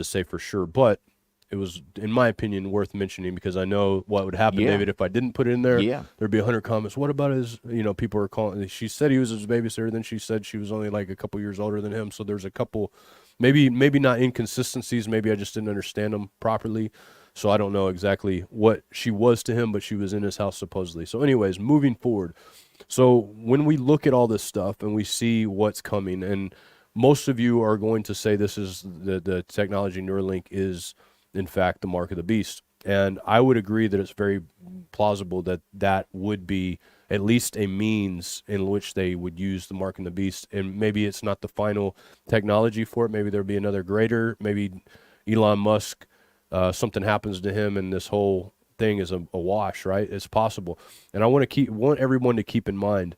say for sure. But it was, in my opinion, worth mentioning because I know what would happen, David, if I didn't put it in there. Yeah. There'd be 100 comments. What about his, people are calling, she said he was his babysitter, then she said she was only like a couple years older than him. So there's a couple, maybe not inconsistencies, maybe I just didn't understand them properly. So I don't know exactly what she was to him, but she was in his house supposedly. So anyways, moving forward. So when we look at all this stuff and we see what's coming, and most of you are going to say this is the technology Neuralink is, in fact, the mark of the beast. And I would agree that it's very plausible that would be at least a means in which they would use the mark of the beast. And maybe it's not the final technology for it. Maybe there'll be another greater, maybe Elon Musk, something happens to him and this whole thing is a wash, right? It's possible. And I want everyone to keep in mind,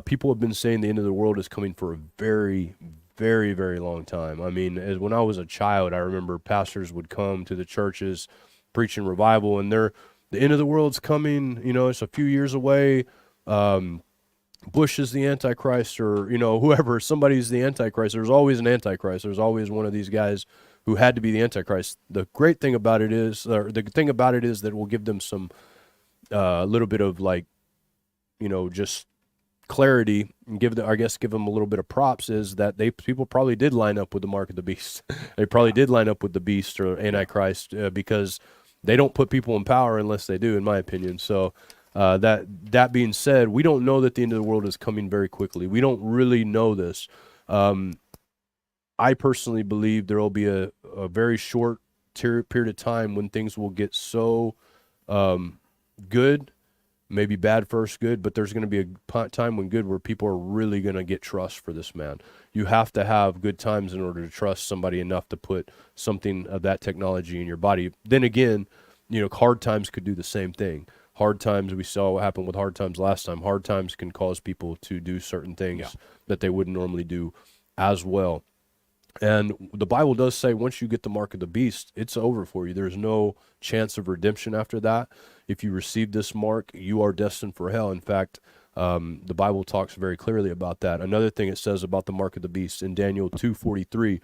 people have been saying the end of the world is coming for a very, very, very long time. I mean, when I was a child, I remember pastors would come to the churches preaching revival, and the end of the world's coming, it's a few years away. Bush is the Antichrist, or, whoever, somebody's the Antichrist. There's always an Antichrist. There's always one of these guys who had to be the Antichrist. The great thing about it is, or the thing about it is that it will give them some, little bit of like, just clarity, and give them a little bit of props, is that people probably did line up with the mark of the beast. They probably did line up with the beast or Antichrist, because they don't put people in power unless they do, in my opinion. So that being said, we don't know that the end of the world is coming very quickly. We don't really know this. I personally believe there will be a very short period of time when things will get so good, maybe bad first, good, but there's going to be a time when good, where people are really going to get trust for this man. You have to have good times in order to trust somebody enough to put something of that technology in your body. Then again, hard times could do the same thing. Hard times, we saw what happened with hard times last time. Hard times can cause people to do certain things that they wouldn't normally do as well. And the Bible does say once you get the mark of the beast, it's over for you. There's no chance of redemption after that. If you receive this mark, you are destined for hell. In fact, the Bible talks very clearly about that. Another thing it says about the mark of the beast in Daniel 2:43,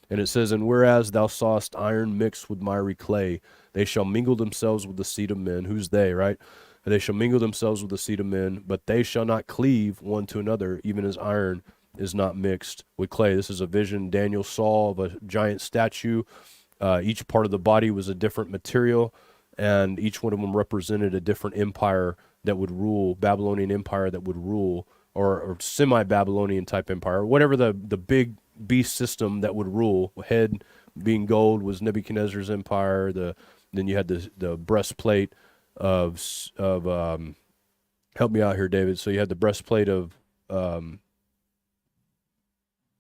and it says, "And whereas thou sawest iron mixed with miry clay, they shall mingle themselves with the seed of men." Who's they, right? "They shall mingle themselves with the seed of men, but they shall not cleave one to another, even as iron is not mixed with clay." This is a vision Daniel saw of a giant statue. Each part of the body was a different material, and each one of them represented a different empire that would rule, Babylonian empire that would rule, or semi-Babylonian type empire, whatever the big beast system that would rule. Head being gold was Nebuchadnezzar's empire. Then you had the breastplate of help me out here, David. So you had the breastplate of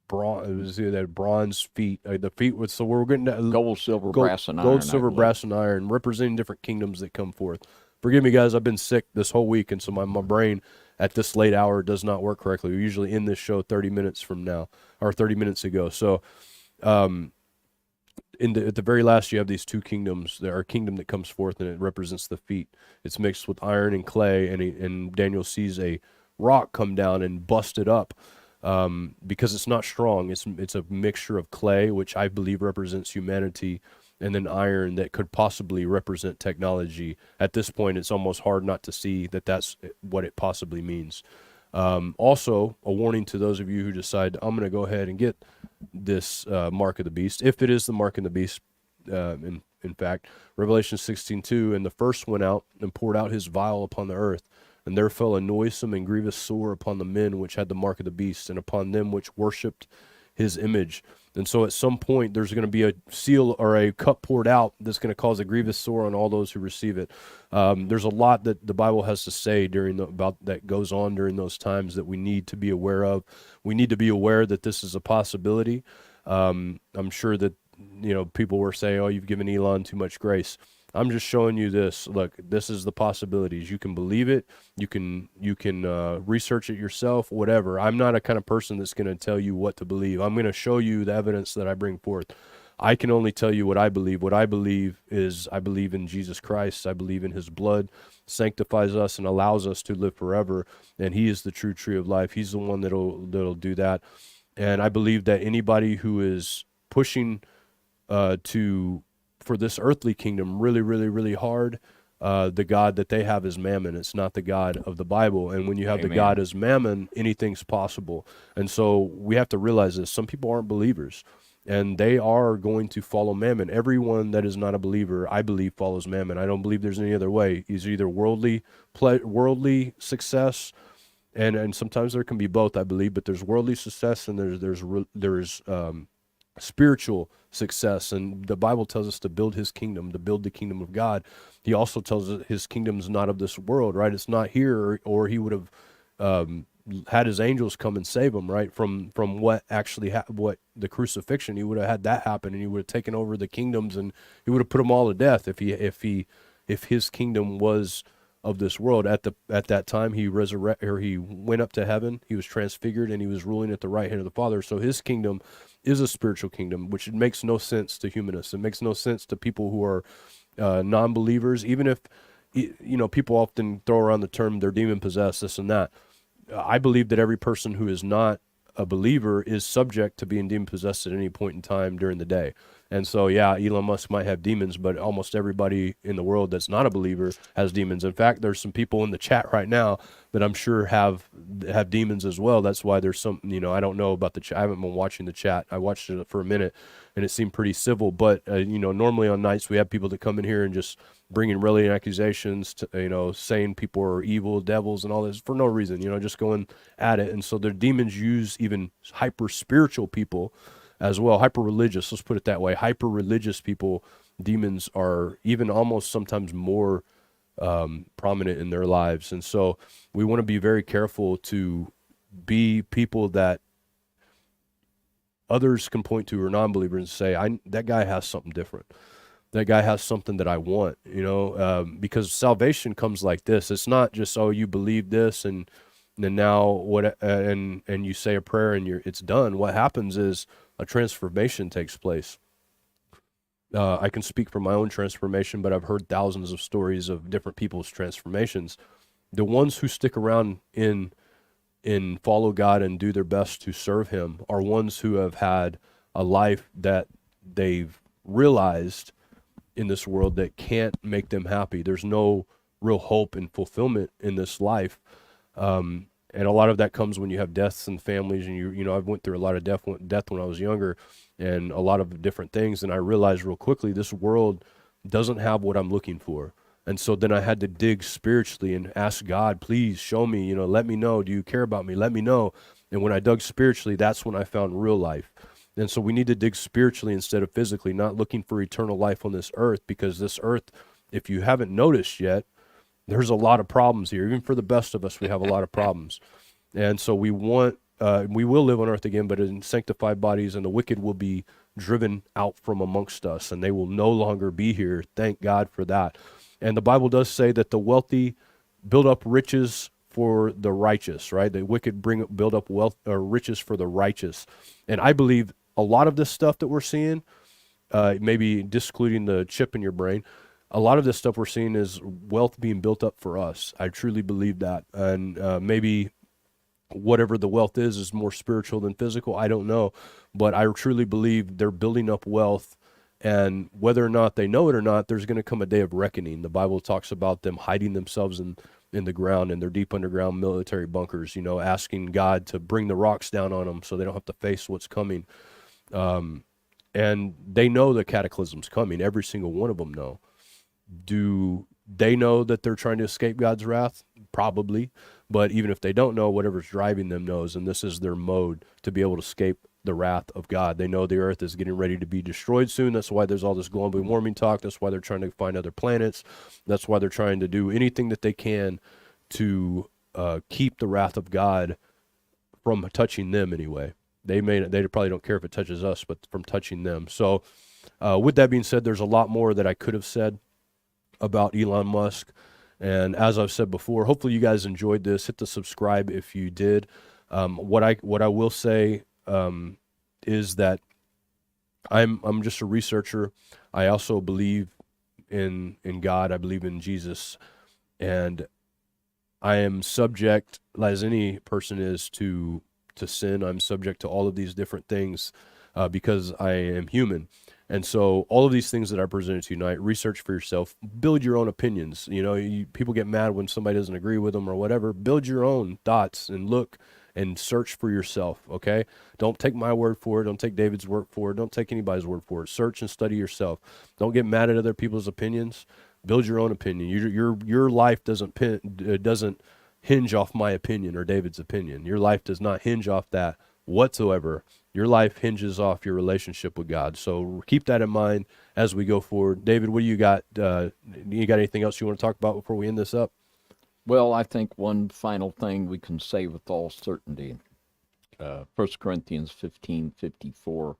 bronze. It was that bronze feet. The feet was, so we're getting gold, silver, brass, and iron. Gold, silver, brass, and iron, representing different kingdoms that come forth. Forgive me, guys. I've been sick this whole week, and so my brain at this late hour does not work correctly. We usually end this show 30 minutes from now, or 30 minutes ago. So, at the very last, you have these two kingdoms. There are a kingdom that comes forth, and it represents the feet. It's mixed with iron and clay, and Daniel sees a rock come down and bust it up, because it's not strong. It's a mixture of clay, which I believe represents humanity, and then iron that could possibly represent technology. At this point, it's almost hard not to see that that's what it possibly means. Also, a warning to those of you who decide, I'm going to go ahead and get this mark of the beast, if it is the mark of the beast. In fact, Revelation 16:2, "And the first went out and poured out his vial upon the earth, and there fell a noisome and grievous sore upon the men which had the mark of the beast, and upon them which worshipped his image." And so at some point, there's going to be a seal or a cup poured out that's going to cause a grievous sore on all those who receive it. There's a lot that the Bible has to say about that goes on during those times that we need to be aware of. We need to be aware that this is a possibility. I'm sure that people were saying, "Oh, you've given Elon too much grace." I'm just showing you this. Look, this is the possibilities. You can believe it. You can research it yourself, whatever. I'm not a kind of person that's going to tell you what to believe. I'm going to show you the evidence that I bring forth. I can only tell you what I believe. What I believe is I believe in Jesus Christ. I believe in his blood sanctifies us and allows us to live forever. And he is the true tree of life. He's the one that'll do that. And I believe that anybody who is pushing for this earthly kingdom really, really, really hard, the God that they have is Mammon. It's not the God of the Bible. And when you have the God as Mammon, anything's possible. And so we have to realize this. Some people aren't believers, and they are going to follow Mammon. Everyone that is not a believer, I believe, follows Mammon. I don't believe there's any other way. He's either worldly success, and sometimes there can be both, I believe, but there's worldly success and there's spiritual success. And the Bible tells us to build his kingdom, to build the kingdom of God. He also tells us his kingdom's not of this world, right? It's not here, or he would have had his angels come and save him, right? From what actually what the crucifixion, he would have had that happen, and he would have taken over the kingdoms, and he would have put them all to death if his kingdom was of this world. At that time, he went up to heaven, he was transfigured, and he was ruling at the right hand of the Father. So his kingdom is a spiritual kingdom, which it makes no sense to humanists. It makes no sense to people who are non-believers. Even if people often throw around the term they're demon possessed, this and that. I believe that every person who is not a believer is subject to being demon possessed at any point in time during the day. And so, yeah, Elon Musk might have demons, but almost everybody in the world that's not a believer has demons. In fact, there's some people in the chat right now that I'm sure have demons as well. That's why there's some, I don't know about the chat. I haven't been watching the chat. I watched it for a minute, and it seemed pretty civil. But, normally on nights we have people that come in here and just bringing really accusations, to, saying people are evil, devils, and all this for no reason, just going at it. And so their demons use even hyper-spiritual people as well, hyper-religious, let's put it that way. Hyper-religious people, demons are even almost sometimes more prominent in their lives. And so we want to be very careful to be people that others can point to or non-believers and say, that guy has something different. That guy has something that I want, because salvation comes like this. It's not just, oh, you believe this and now what, and you say a prayer and it's done. What happens is a transformation takes place. I can speak for my own transformation, but I've heard thousands of stories of different people's transformations. The ones who stick around in follow God and do their best to serve him are ones who have had a life that they've realized in this world that can't make them happy. There's no real hope and fulfillment in this life. And a lot of that comes when you have deaths in families, and I've went through a lot of death when I was younger, and a lot of different things. And I realized real quickly, this world doesn't have what I'm looking for. And so then I had to dig spiritually and ask God, please show me, let me know. Do you care about me? Let me know. And when I dug spiritually, that's when I found real life. And so we need to dig spiritually instead of physically, not looking for eternal life on this earth, because this earth, if you haven't noticed yet, there's a lot of problems here. Even for the best of us, we have a lot of problems. And so we will live on earth again, but in sanctified bodies, and the wicked will be driven out from amongst us, and they will no longer be here. Thank God for that. And the Bible does say that the wealthy build up riches for the righteous, right? The wicked build up wealth or riches for the righteous. And I believe a lot of this stuff that we're seeing, maybe discluding the chip in your brain, a lot of this stuff we're seeing is wealth being built up for us. I truly believe that. And maybe whatever the wealth is more spiritual than physical. I don't know. But I truly believe they're building up wealth. And whether or not they know it or not, there's going to come a day of reckoning. The Bible talks about them hiding themselves in the ground, in their deep underground military bunkers, asking God to bring the rocks down on them so they don't have to face what's coming. And they know the cataclysm's coming. Every single one of them know. Do they know that they're trying to escape God's wrath? Probably. But even if they don't know, whatever's driving them knows, and this is their mode to be able to escape the wrath of God. They know the earth is getting ready to be destroyed soon. That's why there's all this global warming talk. That's why they're trying to find other planets. That's why they're trying to do anything that they can to keep the wrath of God from touching them anyway. They probably don't care if it touches us, but from touching them. So with that being said, there's a lot more that I could have said about Elon Musk. And as I've said before, hopefully you guys enjoyed this. Hit the subscribe if you did. What I will say is that I'm just a researcher. I also believe in God. I believe in Jesus, and I am subject, as any person is, to sin. I'm subject to all of these different things because I am human. And so all of these things that I presented to you tonight, research for yourself, build your own opinions. People get mad when somebody doesn't agree with them or whatever. Build your own thoughts and look and search for yourself, okay? Don't take my word for it. Don't take David's word for it. Don't take anybody's word for it. Search and study yourself. Don't get mad at other people's opinions. Build your own opinion. Your life doesn't hinge off my opinion or David's opinion. Your life does not hinge off that whatsoever. Your life hinges off your relationship with God. So keep that in mind as we go forward. David, what do you got? You got anything else you want to talk about before we end this up? Well, I think one final thing we can say with all certainty. 1 Corinthians 15:54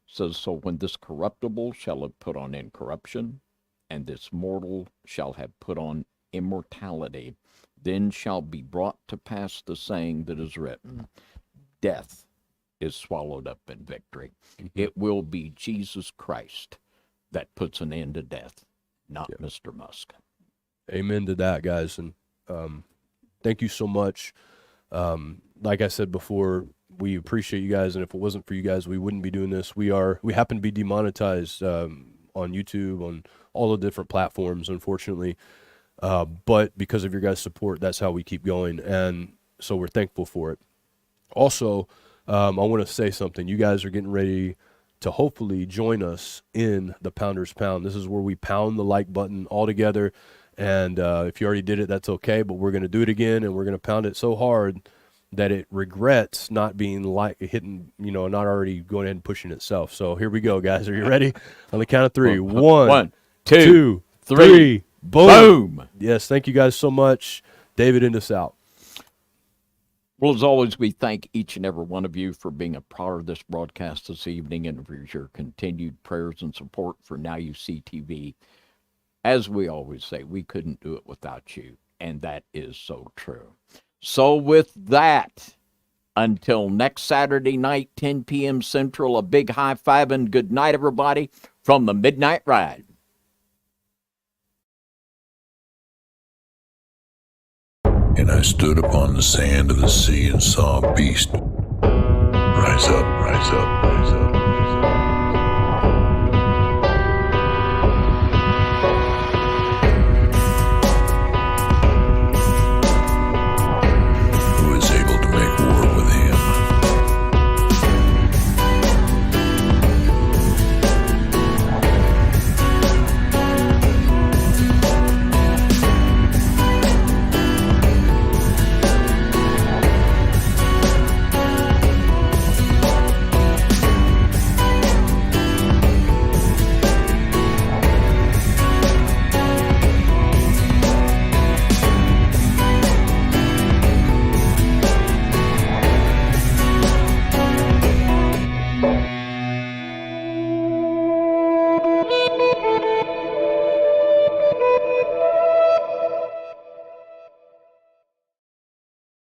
says, "So when this corruptible shall have put on incorruption, and this mortal shall have put on immortality, then shall be brought to pass the saying that is written, death is swallowed up in victory." Mm-hmm. It will be Jesus Christ that puts an end to death, not Mr. Musk. Amen to that, guys. And thank you so much. Like I said before, we appreciate you guys, and if it wasn't for you guys, we wouldn't be doing this. We happen to be demonetized on YouTube, on all the different platforms, unfortunately. But because of your guys' support, that's how we keep going, and so we're thankful for it. Also, I want to say something. You guys are getting ready to hopefully join us in the Pounders Pound. This is where we pound the like button all together, and if you already did it, that's okay, but we're going to do it again, and we're going to pound it so hard that it regrets not being hitting, not already going ahead and pushing itself. So here we go, guys. Are you ready? On the count of three. One, two, three. Boom. Yes, thank you guys so much. David, end us out. Well, as always, we thank each and every one of you for being a part of this broadcast this evening and for your continued prayers and support for NYSTV. As we always say, we couldn't do it without you, and that is so true. So with that, until next Saturday night, 10 p.m. Central, a big high five and good night, everybody, from the Midnight Ride. And I stood upon the sand of the sea and saw a beast rise up, rise up, rise up.